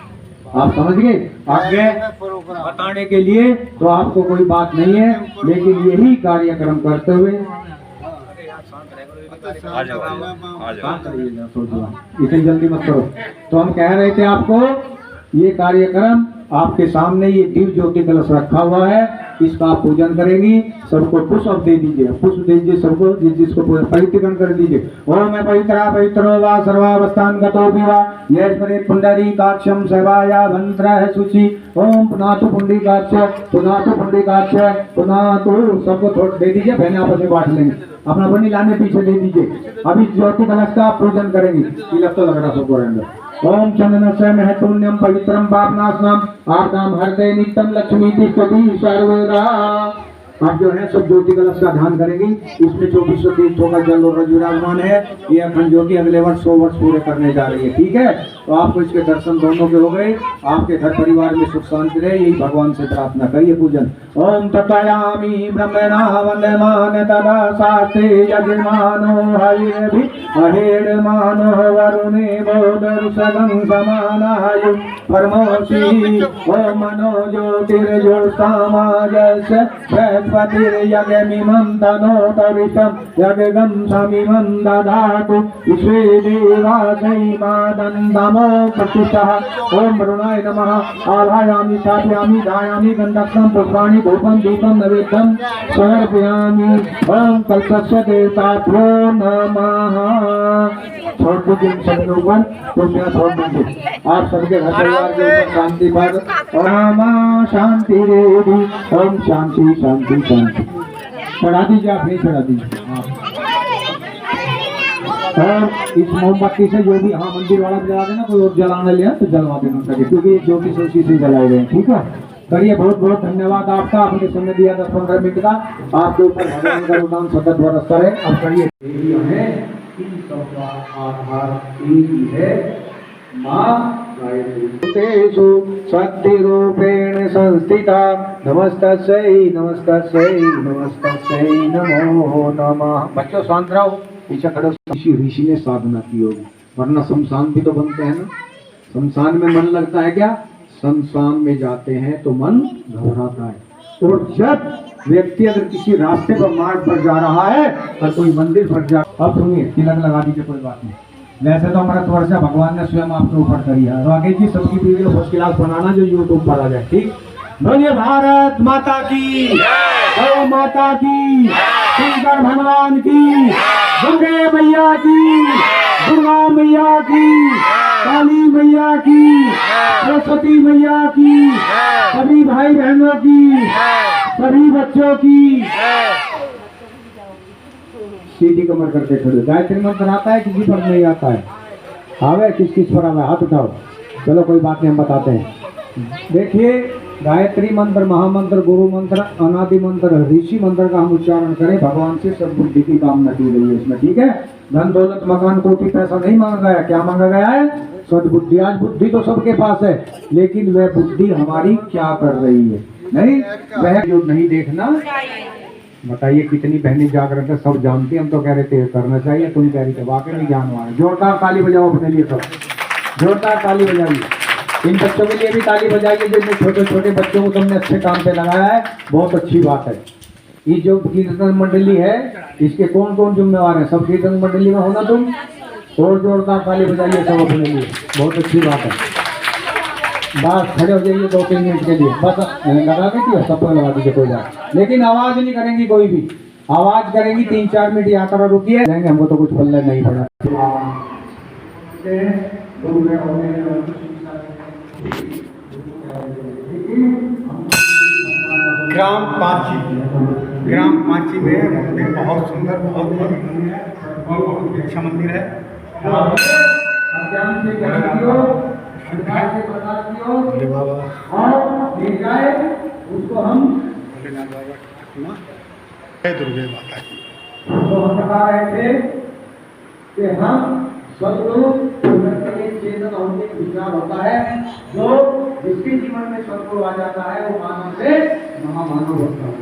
आप समझ गए। आगे बताने के लिए तो आपको कोई बात नहीं है, लेकिन यही कार्यक्रम करते हुए इतनी जल्दी मत करो। तो हम कह रहे थे आपको ये कार्यक्रम आपके सामने ये दिव्य ज्योति कलश रखा हुआ है, इसका आप पूजन करेंगी। सबको पुष्प दे दीजिए, पुष्प दीजिए सबको, जिसको पवित्रीकरण कर दीजिए। ओम मैं पवित्रो वा सर्वावस्थान गतो वा यस्मरे पुंडरीकाक्षं सर्वाया मंत्रः शुचि। ओम पुनातु पुंडरीकाक्ष पुनातु पुंडरीकाक्ष पुनातु, सबको थोड़ा दे दीजिए, बहने आपस में बांट लेंगे। अपना बनी लाने पीछे दे दीजिए। अभी ज्योति कलश का पूजन करेंगे। तिलक तो लग रहा सबको रहेंगे। ओम चंदनस्य महत्पुण्यम पवित्रम पापनाशनम आर्दाम हृदय नित्यम लक्ष्मी तिष्ठति सर्वदा। आप जो है सब ज्योति कलश का ध्यान करेंगी। इसमें 2400 तीर्थों का जल और रज विराजमान है। ये अखंड ज्योति अगले वर्ष 100 वर्ष पूरे करने जा रही है, ठीक है। तो आपको इसके दर्शन दोनों के हो गए, आपके घर परिवार में सुख शांति रहे, यही भगवान से प्रार्थना करिए पूजन। ओम तथायामि ब्रह्मणा वंदमान तदा सास्ते यजमानो हविर्भि अहेडमानो वरुणे बोधर्षगं समानायु परमोषि। ओम मनो ज्योतिर्ज्योत्सामाजस्य बृहस्पतिर्यज्ञमिमं तनोतविषं यज्ञं समिमं ददातु विश्वे देवासैमादन्तमो प्रतिष्ठः। ओम वरुणाय नमः। आधायामि स्थापयामि धायामि गन्धकं पुष्पाणि धूपं दीपं नैवेद्यं समर्पयामि। ओम कल्पस्य देवताभ्यो नमः। छोड़ दीजिए सब लोगों को, छोड़ दीजिए आप सबके घर परिवार के ऊपर शांति पर। ओम शांति रेडी। ओम शांति शांति शांति। चढ़ा दीजिए, आप नहीं चढ़ा दीजिए। और इस मोमबत्ती से जो भी हाँ मंदिर वाला जला देना, कोई और जलाने लिया तो जलवा देना चाहिए, क्योंकि ये ज्योति से उसी से जलाए गए, ठीक है। करिए, बहुत बहुत धन्यवाद आपका, आपने समय दिया 10-15 मिनट का। आपके ऊपर भगवान का अनुदान सतत बरसता रहे। अब करिए, इन सबका आधार एक ही है, माँ तेषु शक्ति रूपेण संस्थिता। नमस्तस्यै नमस्तस्यै नमस्तस्यै नमो नमः। बच्चों शांत रहो, पीछे खड़े। ऋषि ने साधना की होगी, वरना शमशान भी तो बनते हैं ना। शमशान में मन लगता है क्या? शमशान में जाते हैं तो मन घबराता है। और जब व्यक्ति अगर किसी रास्ते पर मार्ग पर जा रहा है और कोई मंदिर पर जा, अब सुनिए, तिलक लगा दीजिए, कोई बात नहीं। वैसे तो अमृत वर्षा भगवान ने स्वयं आपके ऊपर करी है। तो आगे जी सबकी वीडियो फर्स्ट क्लास बनाना जो यूट्यूब पर आ जाए, ठीक। बोलिए भारत माता की, गौ माता की, शंकर भगवान की, दुर्गे मैया की, दुर्गा मैया की, काली मैया की, सरस्वती मैया की, सभी भाई बहनों की, सभी बच्चों की। सीधी कमर करके खड़े। गायत्री मंत्र आता है, किसी पर नहीं आता है? आवे, किस किस पर आवे? हाथ उठाओ। चलो कोई बात नहीं, हम बताते हैं। देखिए, गायत्री मंत्र, महामंत्र, गुरु मंत्र, अनादि मंत्र, ऋषि मंत्र का हम उच्चारण करें, भगवान से सब बुद्धि की कामना की गई है इसमें, ठीक है। धन दौलत मकान कोटि पैसा नहीं मांगा गया। क्या मांगा गया है? सद्बुद्धि। आज बुद्धि तो सबके पास है, लेकिन वह बुद्धि हमारी क्या कर रही है? नहीं, वह जो नहीं देखना। बताइए कितनी बहनी जागृत है, सब जानती। हम तो कह रहे थे करना चाहिए, तुम कह रही थे, वाकई में ज्ञानवान है। जोरदार ताली बजाओ अपने लिए, सब जोरदार ताली बजाइए। इन बच्चों के लिए भी ताली बजाइए, जिनमें छोटे छोटे बच्चों को तुमने अच्छे काम पे लगाया है, बहुत अच्छी बात है। ये जो कीर्तन मंडली है, इसके कौन कौन जिम्मेवार है? सब कीर्तन मंडली में होना तुम, और जोरदार ताली बजाइए सब अपने लिए, बहुत अच्छी बात है। बस खड़े हो जाइए 2-3 मिनट के लिए, बस लगा दीजिए, सबको लगा दीजिए, कोई बात, लेकिन आवाज नहीं करेंगी कोई भी, आवाज करेंगी 3-4 मिनट यात्रा रुकिए जाएंगे, हमको तो कुछ पल्ले नहीं पड़ा। ग्राम पांची में मंदिर बहुत सुंदर, बहुत अच्छा मंदिर है। उसको हम दुर्गे माता की तो हम बता रहे थे कि हम सब लोग चेतन होने का विचार होता है, जो जिसके जीवन में सदगुरु आ जाता है वो मानव से महामानव होता है।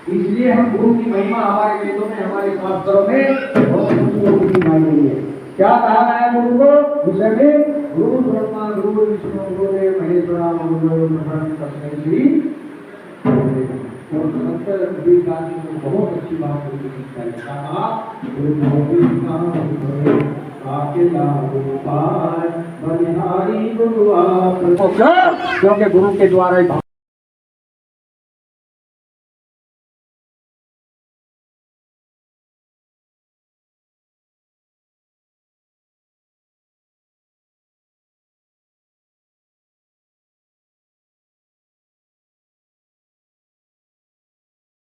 इसलिए हम गुरु की महिमा हमारे वेदों में, हमारे शास्त्रों में बहुत की मानी गई है। क्या कहा गया है गुरु को विषय में? गुरु ब्रह्मा गुरु विष्णु गुरुदेव महेश्वरा गुरु तस्मै श्री। बहुत अच्छी बात क्योंकि गुरु के द्वारा